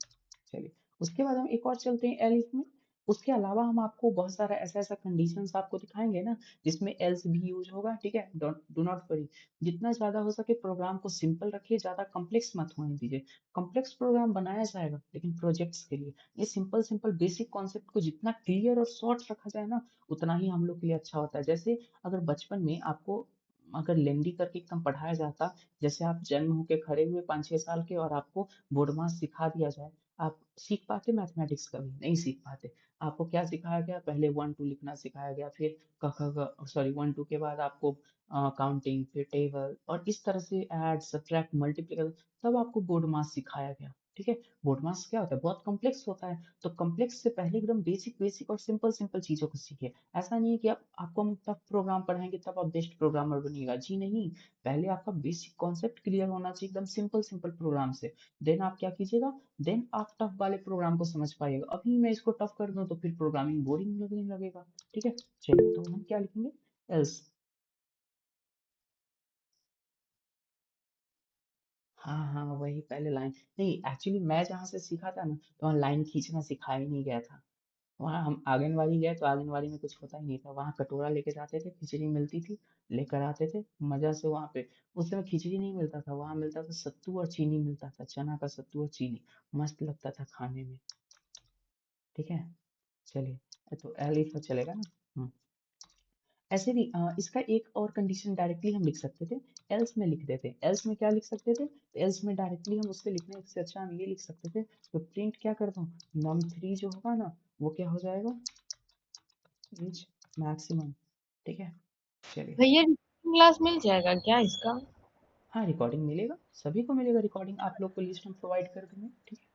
चलिए, उसके बाद हम एक और चलते हैं एलिफ में। उसके अलावा हम आपको बहुत सारा ऐसा ऐसा कंडीशंस आपको दिखाएंगे ना, जिसमें एल्स भी यूज होगा, ठीक है। डू नॉट वरी, जितना ज्यादा हो सके प्रोग्राम को सिंपल रखिए, ज्यादा कॉम्प्लेक्स मत होने दीजिए। कॉम्प्लेक्स प्रोग्राम बनाया जाएगा लेकिन प्रोजेक्ट्स के लिए, ये सिंपल सिंपल बेसिक कॉन्सेप्ट को जितना क्लियर और शॉर्ट रखा जाए ना, उतना ही हम लोग के लिए अच्छा होता है। जैसे अगर बचपन में आपको अगर लेंदी करके एकदम पढ़ाया जाता, जैसे आप जन्म होके खड़े हुए 5-6 साल के और आपको बोर्ड मास सिखा दिया जाए, आप सीख पाते मैथमेटिक्स? कभी नहीं सीख पाते। आपको क्या सिखाया गया, पहले 1 2 लिखना सिखाया गया, फिर क ख ग सॉरी 1 2 के बाद आपको काउंटिंग, फिर टेबल, और इस तरह से ऐड सब्ट्रैक्ट मल्टीप्लिकेशन, तब आपको बोर्ड मास सिखाया गया। ठीक है। बोर्ड मास्क क्या होता है, बहुत कॉम्प्लेक्स होता है, तो कॉम्प्लेक्स से पहले एकदम बेसिक बेसिक और सिंपल सिंपल चीजों को सीखिए। ऐसा नहीं है कि आप आपको हम टफ प्रोग्राम पढ़ाएंगे तब आप बेस्ट प्रोग्रामर बनिएगा, जी नहीं। पहले आपका बेसिक कॉन्सेप्ट क्लियर होना चाहिए एकदम सिंपल सिंपल प्रोग्राम से, देन आप क्या कीजिएगा, देन आप टफ वाले प्रोग्राम को समझ पाइएगा। अभी मैं इसको टफ कर दूं तो फिर प्रोग्रामिंग बोरिंग लगने लगेगा। ठीक है, चलिए तो हम क्या लिखेंगे, एल्स। हाँ हाँ, वही पहले लाइन। नहीं, एक्चुअली मैं जहाँ से सीखा था ना, तो वहाँ लाइन खींचना सिखाया ही नहीं गया था। वहाँ हम आंगनवाड़ी गए तो आंगनवाड़ी में कुछ होता ही नहीं था, वहाँ कटोरा लेके जाते थे, खिचड़ी मिलती थी, लेकर आते थे मजा से वहाँ पे। उस समय खिचड़ी नहीं मिलता था, वहाँ मिलता था सत्तू और चीनी मिलता था, चना का सत्तू और चीनी, मस्त लगता था खाने में। ठीक है, चलिए तो एलिफ तो चलेगा ना। ऐसे भी इसका एक और कंडीशन डायरेक्टली हम लिख सकते थे, एल्स में लिख देते। एल्स में क्या लिख सकते थे, एल्स में डायरेक्टली हम उससे लिखने से अच्छा हम ये लिख सकते थे, तो प्रिंट क्या करता हूँ, num3 जो होगा ना, वो क्या हो जाएगा, इज मैक्सिमम। ठीक है, चलिए। भैया क्लास मिल जाएगा क्या इसका? हाँ, रिकॉर्डिंग मिलेगा, सभी को मिलेगा रिकॉर्डिंग, आप लोग को लिस्ट हम प्रोवाइड कर देंगे। ठीक है,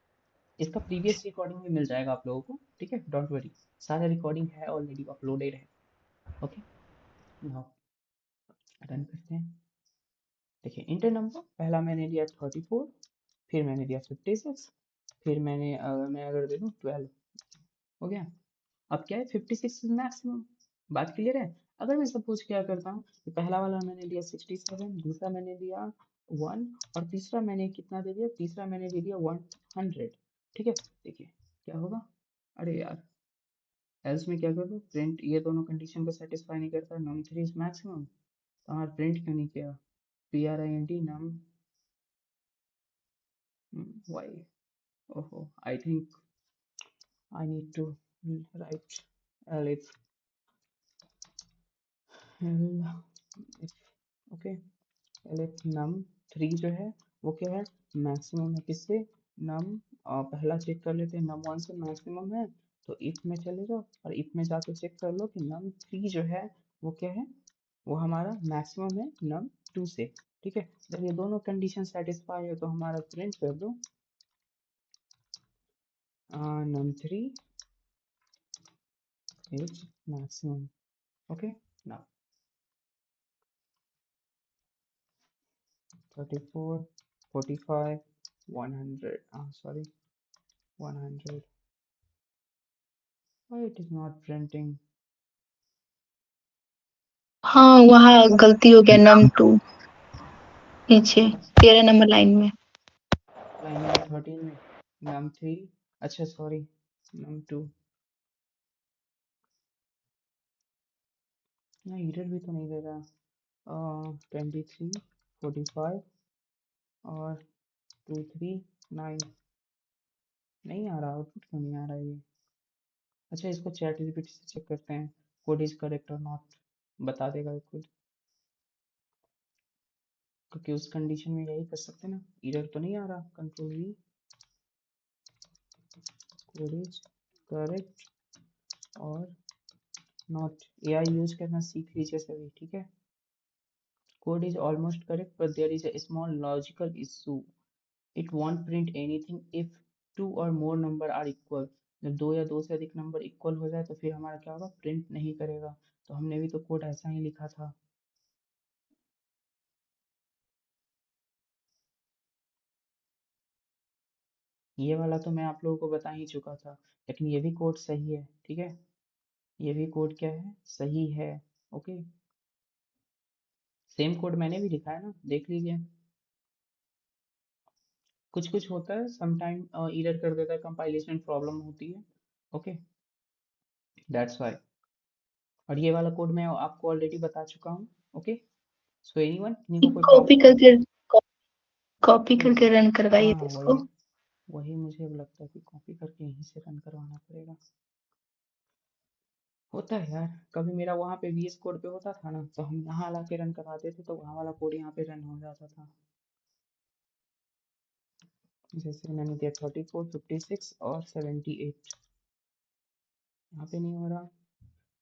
इसका प्रीवियस रिकॉर्डिंग भी मिल जाएगा आप लोगों को। ठीक है, डोंट वरी, सारा रिकॉर्डिंग है ऑलरेडी अपलोडेड है। ओके, नाउ रन करते हैं। देखिए इंटर नंबर पहला मैंने लिया 34, फिर मैंने दिया 56, फिर मैं अगर दे दूँ 12, हो गया। अब क्या है, 56 इज मैक्सिमम, बात क्लियर है। अगर मैं सपोज क्या करता हूँ कि पहला वाला मैंने लिया 67, दूसरा मैंने लिया 1, और तीसरा मैंने कितना दे दिया, तीसरा मैंने दे दिया 100। ठीक है, देखिए क्या होगा, अरे यार, एल्स में क्या कर दो, प्रिंट, ये दोनों कंडीशन को सेटिस्फाई नहीं करता, num3 इज मैक्सिमम, तो हमारा प्रिंट क्यों नहीं किया, print num y, oh I think I need to write elif elif, okay, elif num3 जो है वो क्या है, मैक्सिमम है किससे, नम, पहला चेक कर लेते हैं, num1 से मैक्सिमम है, तो इफ में चले जाओ और इफ में जाके चेक कर लो कि num3 जो है वो क्या है, वो हमारा मैक्सिमम है num2 से। ठीक है, जब ये दोनों कंडीशन सेटिस्फाई है तो हमारा प्रिंट कर दो num3 is maximum। okay, now 34, 45, 100, sorry, 100, why it is not printing, हाँ वहाँ गलती हो गया, num2 नीचे 13 नंबर लाइन में। लाइन नंबर 13 में num3, अच्छा सॉरी, num2, ना एरर भी तो नहीं दे रहा, 23, 45 और 239, नहीं आ रहा, आउटपुट क्यों नहीं आ रहा ये। अच्छा, इसको चैट जीपीटी से चेक करते हैं, कोड इज करेक्ट और नॉट, बता देगा ये खुद, क्योंकि उस कंडीशन में यही कर सकते हैं ना, एरर तो नहीं आ रहा, control v, code is correct और नॉट, एआई यूज करना सीख लीजिए सभी। ठीक है, code is almost correct but there is a small logical issue, it won't print anything if 2 or more number are equal, जब दो या दो से अधिक नंबर इक्वल हो जाए तो फिर हमारा क्या होगा, प्रिंट नहीं करेगा। तो हमने भी तो कोड ऐसा ही लिखा था। ये वाला तो मैं आप लोगों को बता ही चुका था, लेकिन ये भी कोड सही है। ठीक है, ये भी कोड क्या है, सही है। ओके, सेम कोड मैंने भी लिखा है ना, देख लीजिए। कुछ कुछ होता है समटाइम, एरर कर देता है, कंपाइलेशन प्रॉब्लम होती है। Okay, that's why. और ये वाला कोड मैं आपको ऑलरेडी बता चुका हूँ। ओके, सो एनीवन, किन्हीं को कोई कॉपी प्रॉब्लम है। करके कॉपी हम्म, करके रन करवाइए हाँ थे वही, इसको। वही मुझे अब लगता है कि कॉपी करके यहीं से रन करवाना पड़ेगा। होता है यार, कभी मेरा वहाँ पे VS कोड पे होता था ना, तो हम यहाँ ला के रन करवाते थे, तो वहाँ वाला कोड यहाँ पे रन हो जाता था। जैसे मैंने दिया 34, 56 और 78, यहाँ पे नहीं हो रहा,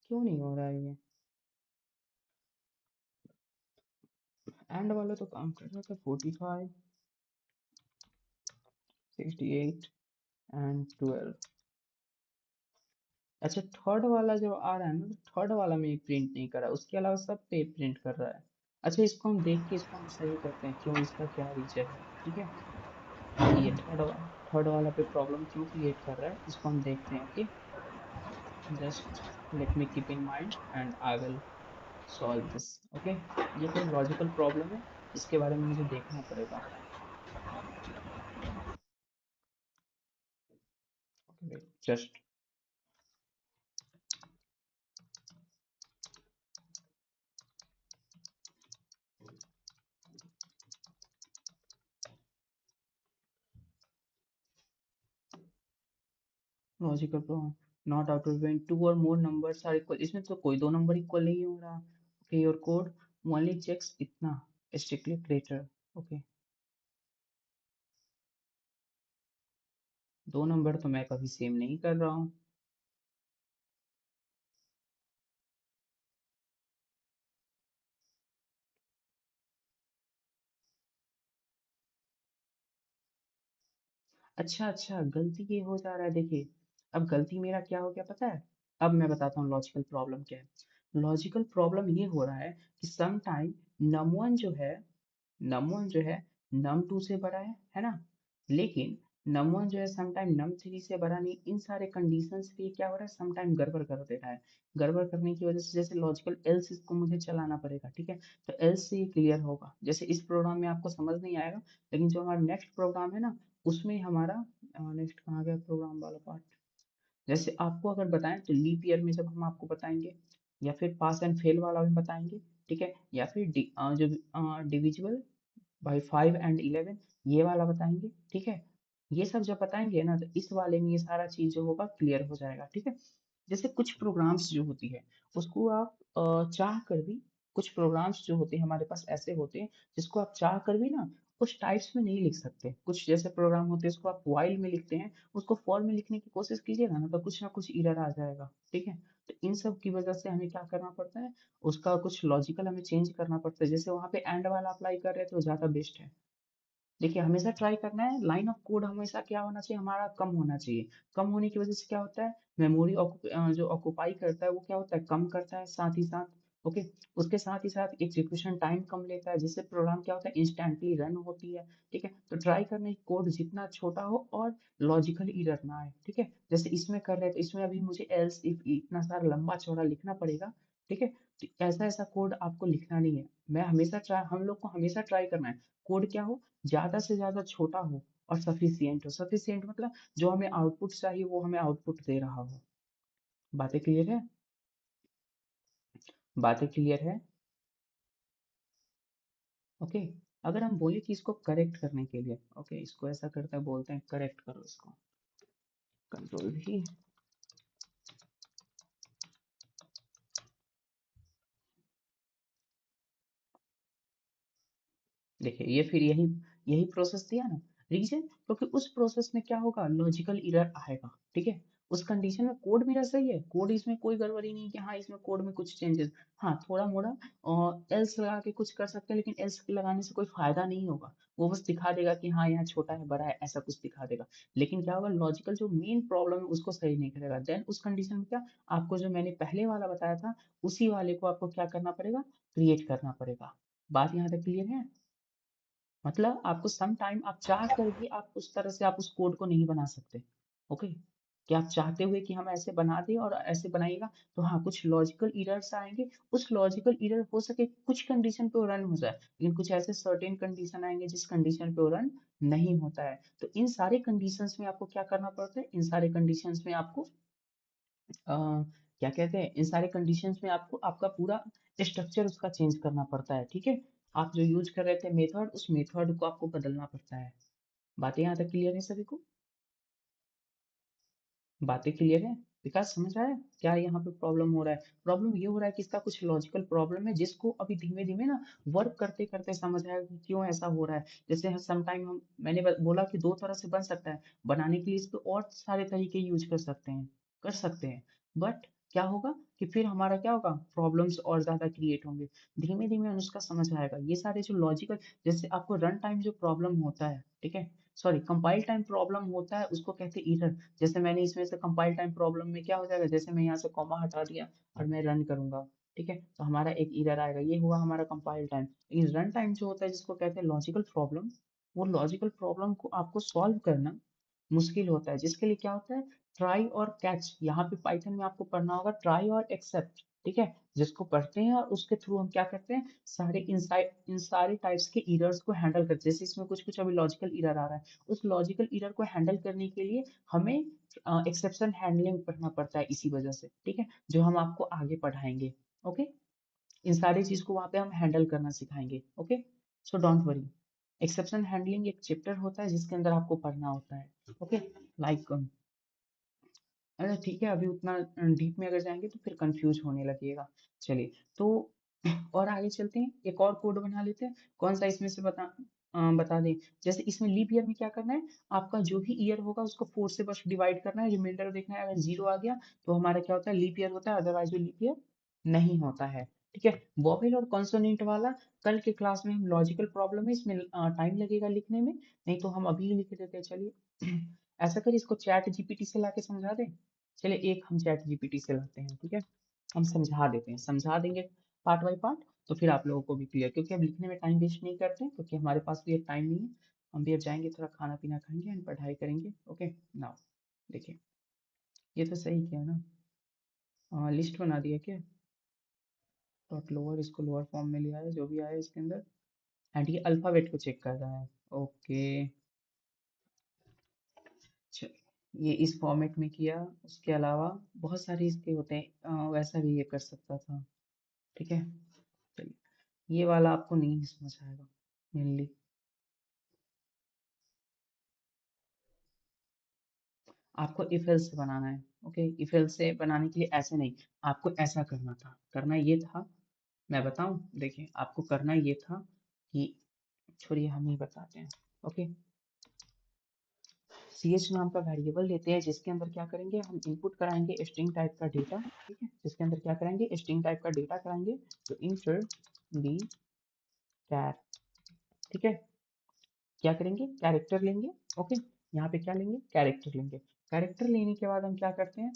क्यों नहीं हो रहा है ये, एंड वाला तो काम कर रहा था, 45, 68 एंड 12। अच्छा, थर्ड वाला जो आ रहा है ना, थर्ड वाला में प्रिंट नहीं कर रहा है, उसके अलावा सब पे प्रिंट कर रहा है। अच्छा, इसको हम देख के इसको हम सही करते हैं, क्यों इसका क्या रीजन है, ठीक है। ये थर्ड वाला पे प्रॉब्लम क्यों क्रिएट कर रहा है, इसको हम देखते हैं। Okay, just let me keep in mind and I will solve this. Okay, ये कोई लॉजिकल प्रॉब्लम है, इसके बारे में मुझे देखना पड़ेगा। Okay, just logical problem, not out of when two or more numbers are equal, इसमें तो कोई दो नंबर इक्वल नहीं हो रहा। Okay, your code only checks इतना, स्ट्रिक्टली ग्रेटर। ओके, दो नंबर तो मैं कभी सेम नहीं कर रहा हूँ। अच्छा अच्छा, गलती ये हो जा रहा है, देखिए अब गलती मेरा क्या हो गया पता है। अब मैं बताता हूँ लॉजिकल प्रॉब्लम क्या है। लॉजिकल प्रॉब्लम ये हो रहा है कि सम टाइम नम1 जो है, नम1 जो है नम2 से बड़ा है ना, लेकिन नम1 जो है सम टाइम नम3 से बड़ा नहीं। इन सारे कंडीशंस पे क्या हो रहा है, सम टाइम गड़बड़ कर दे रहा है। गड़बड़ करने की वजह से जैसे लॉजिकल एल्स इसको मुझे चलाना पड़ेगा, ठीक है। तो एल्स से ये क्लियर होगा, जैसे इस प्रोग्राम में आपको समझ नहीं आएगा, लेकिन जो हमारा नेक्स्ट प्रोग्राम है ना, उसमें हमारा नेक्स्ट कहाँ गया प्रोग्राम वाला पार्ट। जैसे आपको अगर बताएं तो लीप ईयर में जब हम आपको बताएंगे, या फिर पास एंड फेल वाला भी बताएंगे, ठीक है, या फिर जो डिविजिबल बाई 5 and 11, ये वाला बताएंगे, ठीक है। ये सब जब बताएंगे ना, तो इस वाले में ये सारा चीज जो होगा क्लियर हो जाएगा, ठीक है। जैसे कुछ प्रोग्राम्स जो होती है, उसको आप चाह कर भी, कुछ प्रोग्राम्स जो होते हैं हमारे पास ऐसे होते हैं जिसको आप चाह कर भी ना कुछ टाइप्स में नहीं लिख सकते। कुछ जैसे प्रोग्राम होते हैं उसको आप व्हाइल में लिखते हैं, उसको फॉर में लिखने की कोशिश कीजिएगा ना कुछ एरर आ जाएगा, ठीक है। तो इन सब की वजह से हमें क्या करना पड़ता है, उसका कुछ लॉजिकल हमें चेंज करना पड़ता है। जैसे वहाँ पे एंड वाला अप्लाई कर रहे थे, वो ज्यादा बेस्ट है। देखिए, हमेशा ट्राई करना है, लाइन ऑफ कोड हमेशा क्या होना चाहिए, हमारा कम होना चाहिए। कम होने की वजह से क्या होता है, मेमोरी जो ऑक्यूपाई करता है वो क्या होता है, कम करता है साथ ही साथ। ओके, उसके साथ ही साथ एग्जीक्यूशन टाइम कम लेता है, जिससे प्रोग्राम क्या होता है, इंस्टेंटली रन होती है, ठीक है। तो ट्राई करना है कोड जितना छोटा हो और लॉजिकल एरर ना आए, ठीक है। जैसे इसमें कर रहे थे, इसमें अभी मुझे एल्स इफ इतना सारा लंबा चौड़ा लिखना पड़ेगा, ठीक है। तो ऐसा ऐसा कोड आपको लिखना नहीं है। मैं हमेशा ट्राई, हम लोग को हमेशा ट्राई करना है कोड क्या हो, ज्यादा से ज्यादा छोटा हो और सफिशियंट हो। सफिशियंट मतलब जो हमें आउटपुट चाहिए वो हमें आउटपुट दे रहा हो। बातें क्लियर है, बातें क्लियर है। ओके, अगर हम बोले कि इसको करेक्ट करने के लिए, ओके, इसको ऐसा करते हैं, बोलते हैं करेक्ट करो इसको, कंट्रोल भी। देखिए, ये फिर यही यही प्रोसेस दिया ना, रीजन क्योंकि उस प्रोसेस में क्या होगा, लॉजिकल एरर आएगा, ठीक है। उस कंडीशन में कोड मेरा सही है, कोड इसमें कोई गड़बड़ी नहीं कि हाँ इसमें कोड में कुछ चेंजेस, हाँ थोड़ा मोड़ा एल्स लगा के कुछ कर सकते हैं, लेकिन एल्स लगाने से कोई फायदा नहीं होगा। वो बस दिखा देगा कि हाँ यहाँ छोटा है बड़ा है, ऐसा कुछ दिखा देगा। लेकिन क्या होगा, लॉजिकल जो मेन प्रॉब्लम है उसको सही नहीं करेगा। देन उस कंडीशन में क्या, आपको जो मैंने पहले वाला बताया था, उसी वाले को आपको क्या करना पड़ेगा, क्रिएट करना पड़ेगा। बात यहाँ तक क्लियर है। मतलब आपको सम टाइम आप चाह कर भी आप उस तरह से आप उस कोड को नहीं बना सकते। ओके, कि आप चाहते हुए कि हम ऐसे बना दें और ऐसे बनाइएगा, तो हाँ कुछ लॉजिकल एरर्स आएंगे। उस लॉजिकल एरर हो सके कुछ कंडीशन पे वो रन हो जाए, लेकिन कुछ ऐसे सर्टेन कंडीशन आएंगे जिस कंडीशन पे वो रन नहीं होता है। तो इन सारे कंडीशंस में आपको क्या करना पड़ता है, इन सारे कंडीशंस में आपको क्या कहते हैं, इन सारे कंडीशंस में आपको आपका पूरा स्ट्रक्चर उसका चेंज करना पड़ता है, ठीक है। आप जो यूज कर रहे थे मेथड, उस मेथड को आपको बदलना पड़ता है। बातें यहाँ तक क्लियर है सभी को, बातें क्लियर है। विकास समझ आया क्या यहाँ पे प्रॉब्लम हो रहा है। प्रॉब्लम ये हो रहा है कि इसका कुछ लॉजिकल प्रॉब्लम है, जिसको अभी धीमे धीमे ना वर्क करते करते समझ आएगा कि क्यों ऐसा हो रहा है। जैसे सम टाइम हम, मैंने बोला कि दो तरह से बन सकता है, बनाने के लिए इस पे और सारे तरीके यूज कर सकते हैं, कर सकते हैं। बट क्या होगा कि फिर हमारा क्या होगा, प्रॉब्लम्स और ज्यादा क्रिएट होंगे। धीमे धीमे उसका समझ आएगा ये सारे जो लॉजिकल, जैसे आपको रन टाइम जो प्रॉब्लम होता है, ठीक है। सॉरी कंपाइल टाइम प्रॉब्लम होता है उसको कहते हैं एरर। जैसे मैंने इसमें से कंपाइल टाइम प्रॉब्लम में क्या हो जाएगा, जैसे मैं यहाँ से कॉमा हटा दिया और मैं रन करूंगा, ठीक है, तो हमारा एक एरर आएगा, ये हुआ हमारा कंपाइल टाइम। लेकिन रन टाइम जो होता है जिसको कहते हैं लॉजिकल प्रॉब्लम, वो लॉजिकल प्रॉब्लम को आपको सॉल्व करना मुश्किल होता है, जिसके लिए क्या होता है ट्राई और कैच। यहाँ पे पाइथन में आपको पढ़ना होगा ट्राई और एक्सेप्ट, ठीक है, जिसको पढ़ते हैं और उसके थ्रू हम क्या करते हैं सारे इन सारे टाइप्स के एरर्स को हैंडल करते हैं। जैसे इसमें कुछ कुछ अभी लॉजिकल एरर आ रहा है, उस लॉजिकल एरर को हैंडल करने के लिए हमें एक्सेप्शन हैंडलिंग पढ़ना पड़ता है इसी वजह से, ठीक है, जो हम आपको आगे पढ़ाएंगे। ओके, इन सारी चीज को वहाँ पे हम हैंडल करना सिखाएंगे। Okay, so don't worry, exception handling एक चैप्टर होता है जिसके अंदर आपको पढ़ना होता है। ओके, लाइक अच्छा ठीक है, अभी उतना डीप में अगर जाएंगे तो फिर कंफ्यूज होने लगेगा। चलिए तो और आगे चलते हैं, एक और कोड बना लेते हैं। कौन सा इसमें से बता दें। जैसे इसमें लीप ईयर में क्या करना है, आपका जो भी ईयर होगा उसको 4 से बस डिवाइड करना है, रिमाइंडर देखना है, अगर 0 आ गया तो हमारा क्या होता है लीप ईयर होता है, अदरवाइज वो लीप ईयर नहीं होता है। ठीक है, वोवेल और कॉन्सोनेंट वाला कल के क्लास में हम लॉजिकल प्रॉब्लम है, इसमें टाइम लगेगा लिखने में, नहीं तो हम अभी ही लिख देते हैं। चलिए ऐसा करिए, इसको चैट जीपीटी से लाके समझा दें। चलिए एक हम चैट जीपीटी से लाते हैं, ठीक है, हम समझा देते हैं, समझा देंगे पार्ट बाय पार्ट, तो फिर आप लोगों को भी क्लियर, क्योंकि अब लिखने में टाइम वेस्ट नहीं करते क्योंकि हमारे पास भी अब टाइम नहीं है। हम भी अब जाएंगे थोड़ा खाना पीना खाएंगे एंड पढ़ाई करेंगे। ओके, नाउ देखिए, ये तो सही किया ना, लिस्ट बना दिया क्या, डॉट लोअर, इसको लोअर फॉर्म में लिया है, जो भी आया इसके अंदर, एंड ये अल्फाबेट को चेक कर रहा है। ओके, ये इस फॉर्मेट में किया, उसके अलावा बहुत सारे इसके होते हैं, वैसा भी ये कर सकता था। ठीक है, चलिए ये वाला आपको नहीं समझ आएगा मेनली। आपको इफ एल्स से बनाना है। ओके, इफ एल्स से बनाने के लिए ऐसे नहीं, आपको ऐसा करना था, करना ये था, मैं बताऊं, देखिए आपको करना ये था कि, छोड़िए हम ही बताते हैं। ओके, सी एच नाम का वेरिएबल लेते हैं जिसके अंदर क्या करेंगे, हम इनपुट कराएंगे स्ट्रिंग टाइप का डेटा, ठीक है, जिसके अंदर क्या कराएंगे स्ट्रिंग टाइप का डेटा कराएंगे, तो इंटर दी कैर, ठीक है, क्या करेंगे कैरेक्टर लेंगे। ओके, यहाँ पे क्या लेंगे कैरेक्टर लेंगे। कैरेक्टर लेने के बाद हम क्या करते हैं,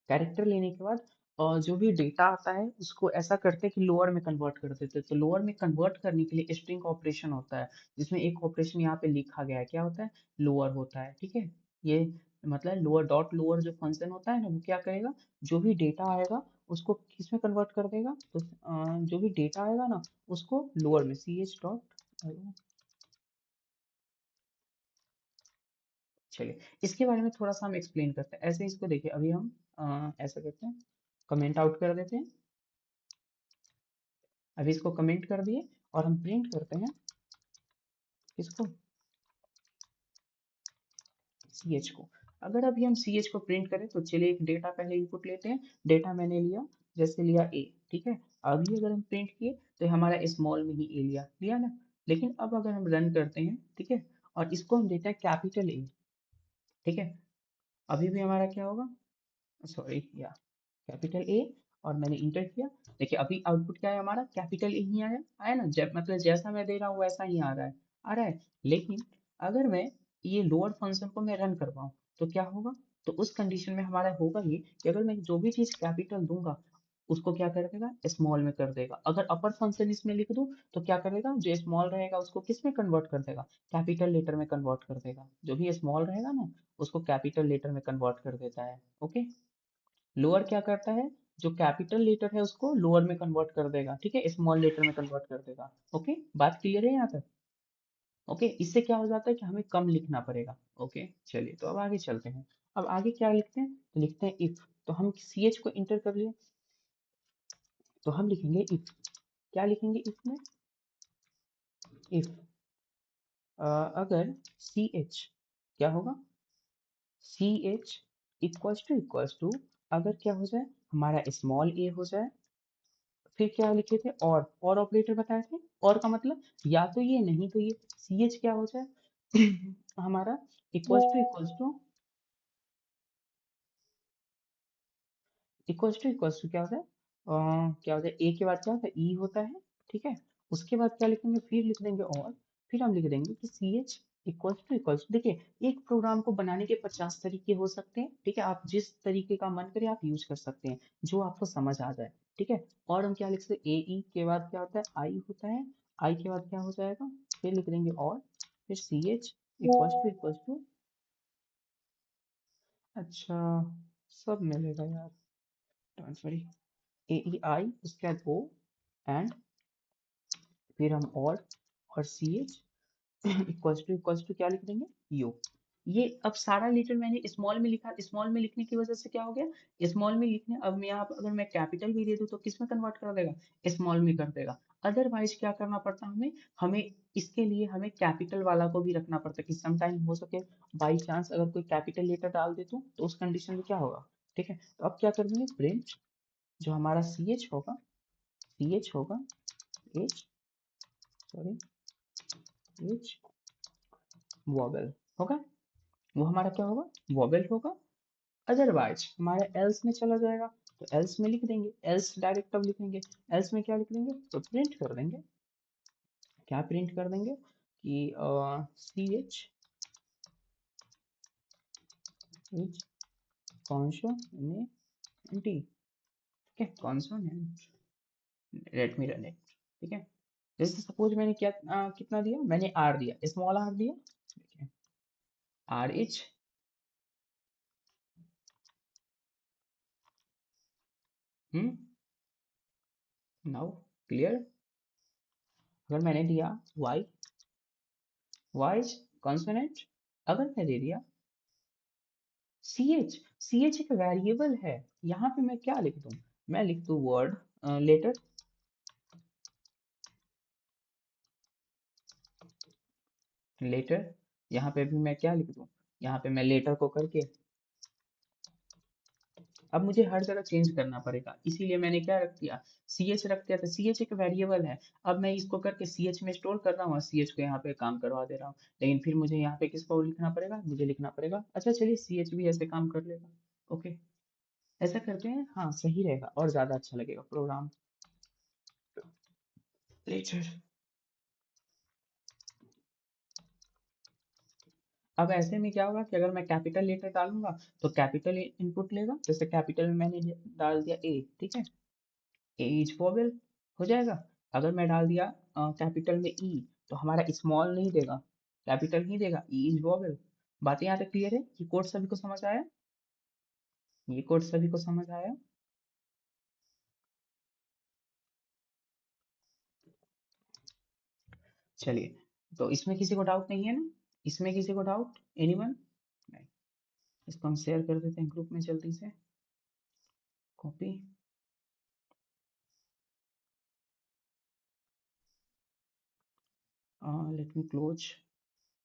कैरेक्टर लेने के बाद जो भी डेटा आता है उसको ऐसा करते हैं कि लोअर में कन्वर्ट कर देते हैं। तो लोअर में कन्वर्ट करने के लिए स्ट्रिंग ऑपरेशन होता है, जिसमें एक ऑपरेशन यहाँ पे लिखा गया है, क्या होता है लोअर होता है। ठीक है, ये मतलब लोअर डॉट लोअर जो फंक्शन होता है ना, वो क्या करेगा, जो भी डेटा आएगा उसको किस में कन्वर्ट कर देगा, तो जो भी डेटा आएगा ना उसको लोअर में सी एच डॉट। चलिए इसके बारे में थोड़ा सा हम एक्सप्लेन करते हैं, ऐसे इसको देखिए, अभी हम ऐसा करते हैं, कमेंट आउट कर देते हैं, अभी इसको कमेंट कर दिए और हम प्रिंट करते हैं इसको सी एच को। अगर अभी हम सी एच को प्रिंट करें तो चलिए एक डेटा पहले इनपुट लेते हैं, डेटा मैंने लिया, जैसे लिया ए, ठीक है, अभी अगर हम प्रिंट किए तो हमारा स्मॉल में ही ए लिया लिया ना, लेकिन अब अगर हम रन करते हैं, ठीक है, और इसको हम देते हैं कैपिटल ए, ठीक है, अभी भी हमारा क्या होगा, सॉरी या कैपिटल ए, और मैंने इंटर किया, देखिए अभी आउटपुट क्या है हमारा कैपिटल ए ही आया आया ना, जब मतलब जैसा मैं दे रहा हूँ वैसा ही आ रहा है। लेकिन अगर मैं ये लोअर फंक्शन को मैं रन करवाऊँ तो क्या होगा, तो उस कंडीशन में हमारा होगा ये कि अगर मैं जो भी चीज कैपिटल दूंगा उसको क्या कर देगा स्मॉल में कर देगा, अगर अपर फंक्शन इसमें लिख दूं तो क्या करेगा, जो स्मॉल रहेगा उसको किस में कन्वर्ट कर देगा कैपिटल लेटर में कन्वर्ट कर देगा, जो भी स्मॉल रहेगा ना उसको कैपिटल लेटर में कन्वर्ट कर देता है। ओके, लोअर क्या करता है, जो कैपिटल लेटर है उसको लोअर में कन्वर्ट कर देगा, ठीक है, स्मॉल लेटर में कन्वर्ट कर देगा। ओके, बात क्लियर है यहाँ तक। ओके, इससे क्या हो जाता है कि हमें कम लिखना पड़ेगा। ओके, चलिए तो अब आगे चलते हैं, अब आगे क्या लिखते हैं, तो लिखते हैं इफ, तो हम सी एच को इंटर कर लिए, तो हम लिखेंगे इफ, क्या लिखेंगे इफ में, इफ अगर सी एच क्या होगा, सी एच इक्वल्स टू अगर क्या हो जाए हमारा स्मॉल ए हो जाए, फिर क्या लिखे थे और ऑपरेटर बताए थे, और का मतलब या तो ये नहीं तो ये, सी एच क्या हो जाए हमारा इक्वल्स टू क्या होता है, क्या होता है ए के बाद क्या होता है ई होता है, ठीक है, उसके बाद क्या लिखेंगे फिर लिख देंगे और, फिर हम लिख देंगे कि सी एच इक्वल्स, देखिए एक प्रोग्राम को बनाने के 50 तरीके हो सकते हैं, ठीक है, आप जिस तरीके का मन करे आप यूज कर सकते हैं, जो आपको समझ आ जाए, ठीक है। और हम क्या लिख सकते हैं, ए ई के बाद क्या होता है, आई होता है, आई के बाद क्या हो जाएगा, फिर लिख देंगे और फिर सी एच इक्वल्स टू, अच्छा सब मिलेगा यार, डोंट वरी, ए ई आई उसके बाद ओ एंड फिर हम और सी एच इक्वल्स टू क्या लिख देंगे, यू। ये अब सारा लेटर मैंने स्मॉल में लिखा, स्मॉल में लिखने की वजह से क्या हो गया, स्मॉल में लिखने, अब मैं यहाँ पर अगर मैं कैपिटल भी दे दूँ तो किस में कन्वर्ट कर देगा, स्मॉल में कर देगा। अदरवाइज क्या करना पड़ता हमें, हमें इसके लिए हमें कैपिटल वाला को भी रखना पड़ता कि समटाइम हो सके बाई चांस अगर कोई कैपिटल लेटर डाल दे तो उस कंडीशन में क्या होगा, ठीक है। तो अब क्या कर देंगे, प्रिंट जो हमारा सी एच होगा, सी एच होगा एच, सॉरी एच वॉवेल होगा, वो हमारा क्या होगा, वॉवेल होगा। अदरवाइज हमारे एल्स में चला जाएगा, तो एल्स में लिख देंगे, एल्स डायरेक्ट अब लिखेंगे, एल्स में क्या लिख देंगे, तो प्रिंट कर देंगे, क्या प्रिंट कर देंगे कि सी एच एच कॉन्सोनेंट, ठीक है, consonant, let me run it, ठीक है। जैसे सपोज मैंने क्या कितना दिया, मैंने आर दिया, स्मॉल आर दिया, ठीक है, आर एच, नाउ क्लियर। अगर मैंने दिया वाई, वाइज कॉन्सोनेंट, अगर मैं दे दिया सी एच, सी एच एक वेरिएबल है, यहाँ पे मैं क्या लिख दूं, मैं लिख दूं वर्ड लेटर, लेटर, यहाँ पे भी मैं क्या लिख दूं, यहाँ पे मैं लेटर को करके, अब मुझे हर जगह चेंज करना पड़ेगा, इसीलिए मैंने क्या रख दिया, सी एच रख दिया, तो सी एच एक वेरिएबल है, अब मैं इसको करके सी एच में स्टोर कर रहा हूँ और सी एच को यहाँ पे काम करवा दे रहा हूँ, लेकिन फिर मुझे यहाँ पे किसको लिखना पड़ेगा, मुझे लिखना पड़ेगा, अच्छा चलिए सी एच भी ऐसे काम कर लेगा, ओके, ऐसा करते हैं, हाँ सही रहेगा और ज्यादा अच्छा लगेगा प्रोग्राम लेटर। अब ऐसे में क्या होगा कि अगर मैं कैपिटल लेटर डालूंगा तो कैपिटल इनपुट लेगा, जैसे कैपिटल में मैंने डाल दिया ए, ठीक है, ए इज वोवेल हो जाएगा। अगर मैं डाल दिया कैपिटल में ई तो हमारा स्मॉल नहीं देगा, कैपिटल ही देगा, ई इज वोवेल। बातें यहाँ तक क्लियर है, ये कोड सभी को समझ आया, ये कोड सभी को समझ आया। चलिए, तो इसमें किसी को डाउट नहीं है ना, इसमें किसी को डाउट, एनीवन, नहीं, इसको हम शेयर कर देते हैं ग्रुप में जल्दी से, कॉपी, let me close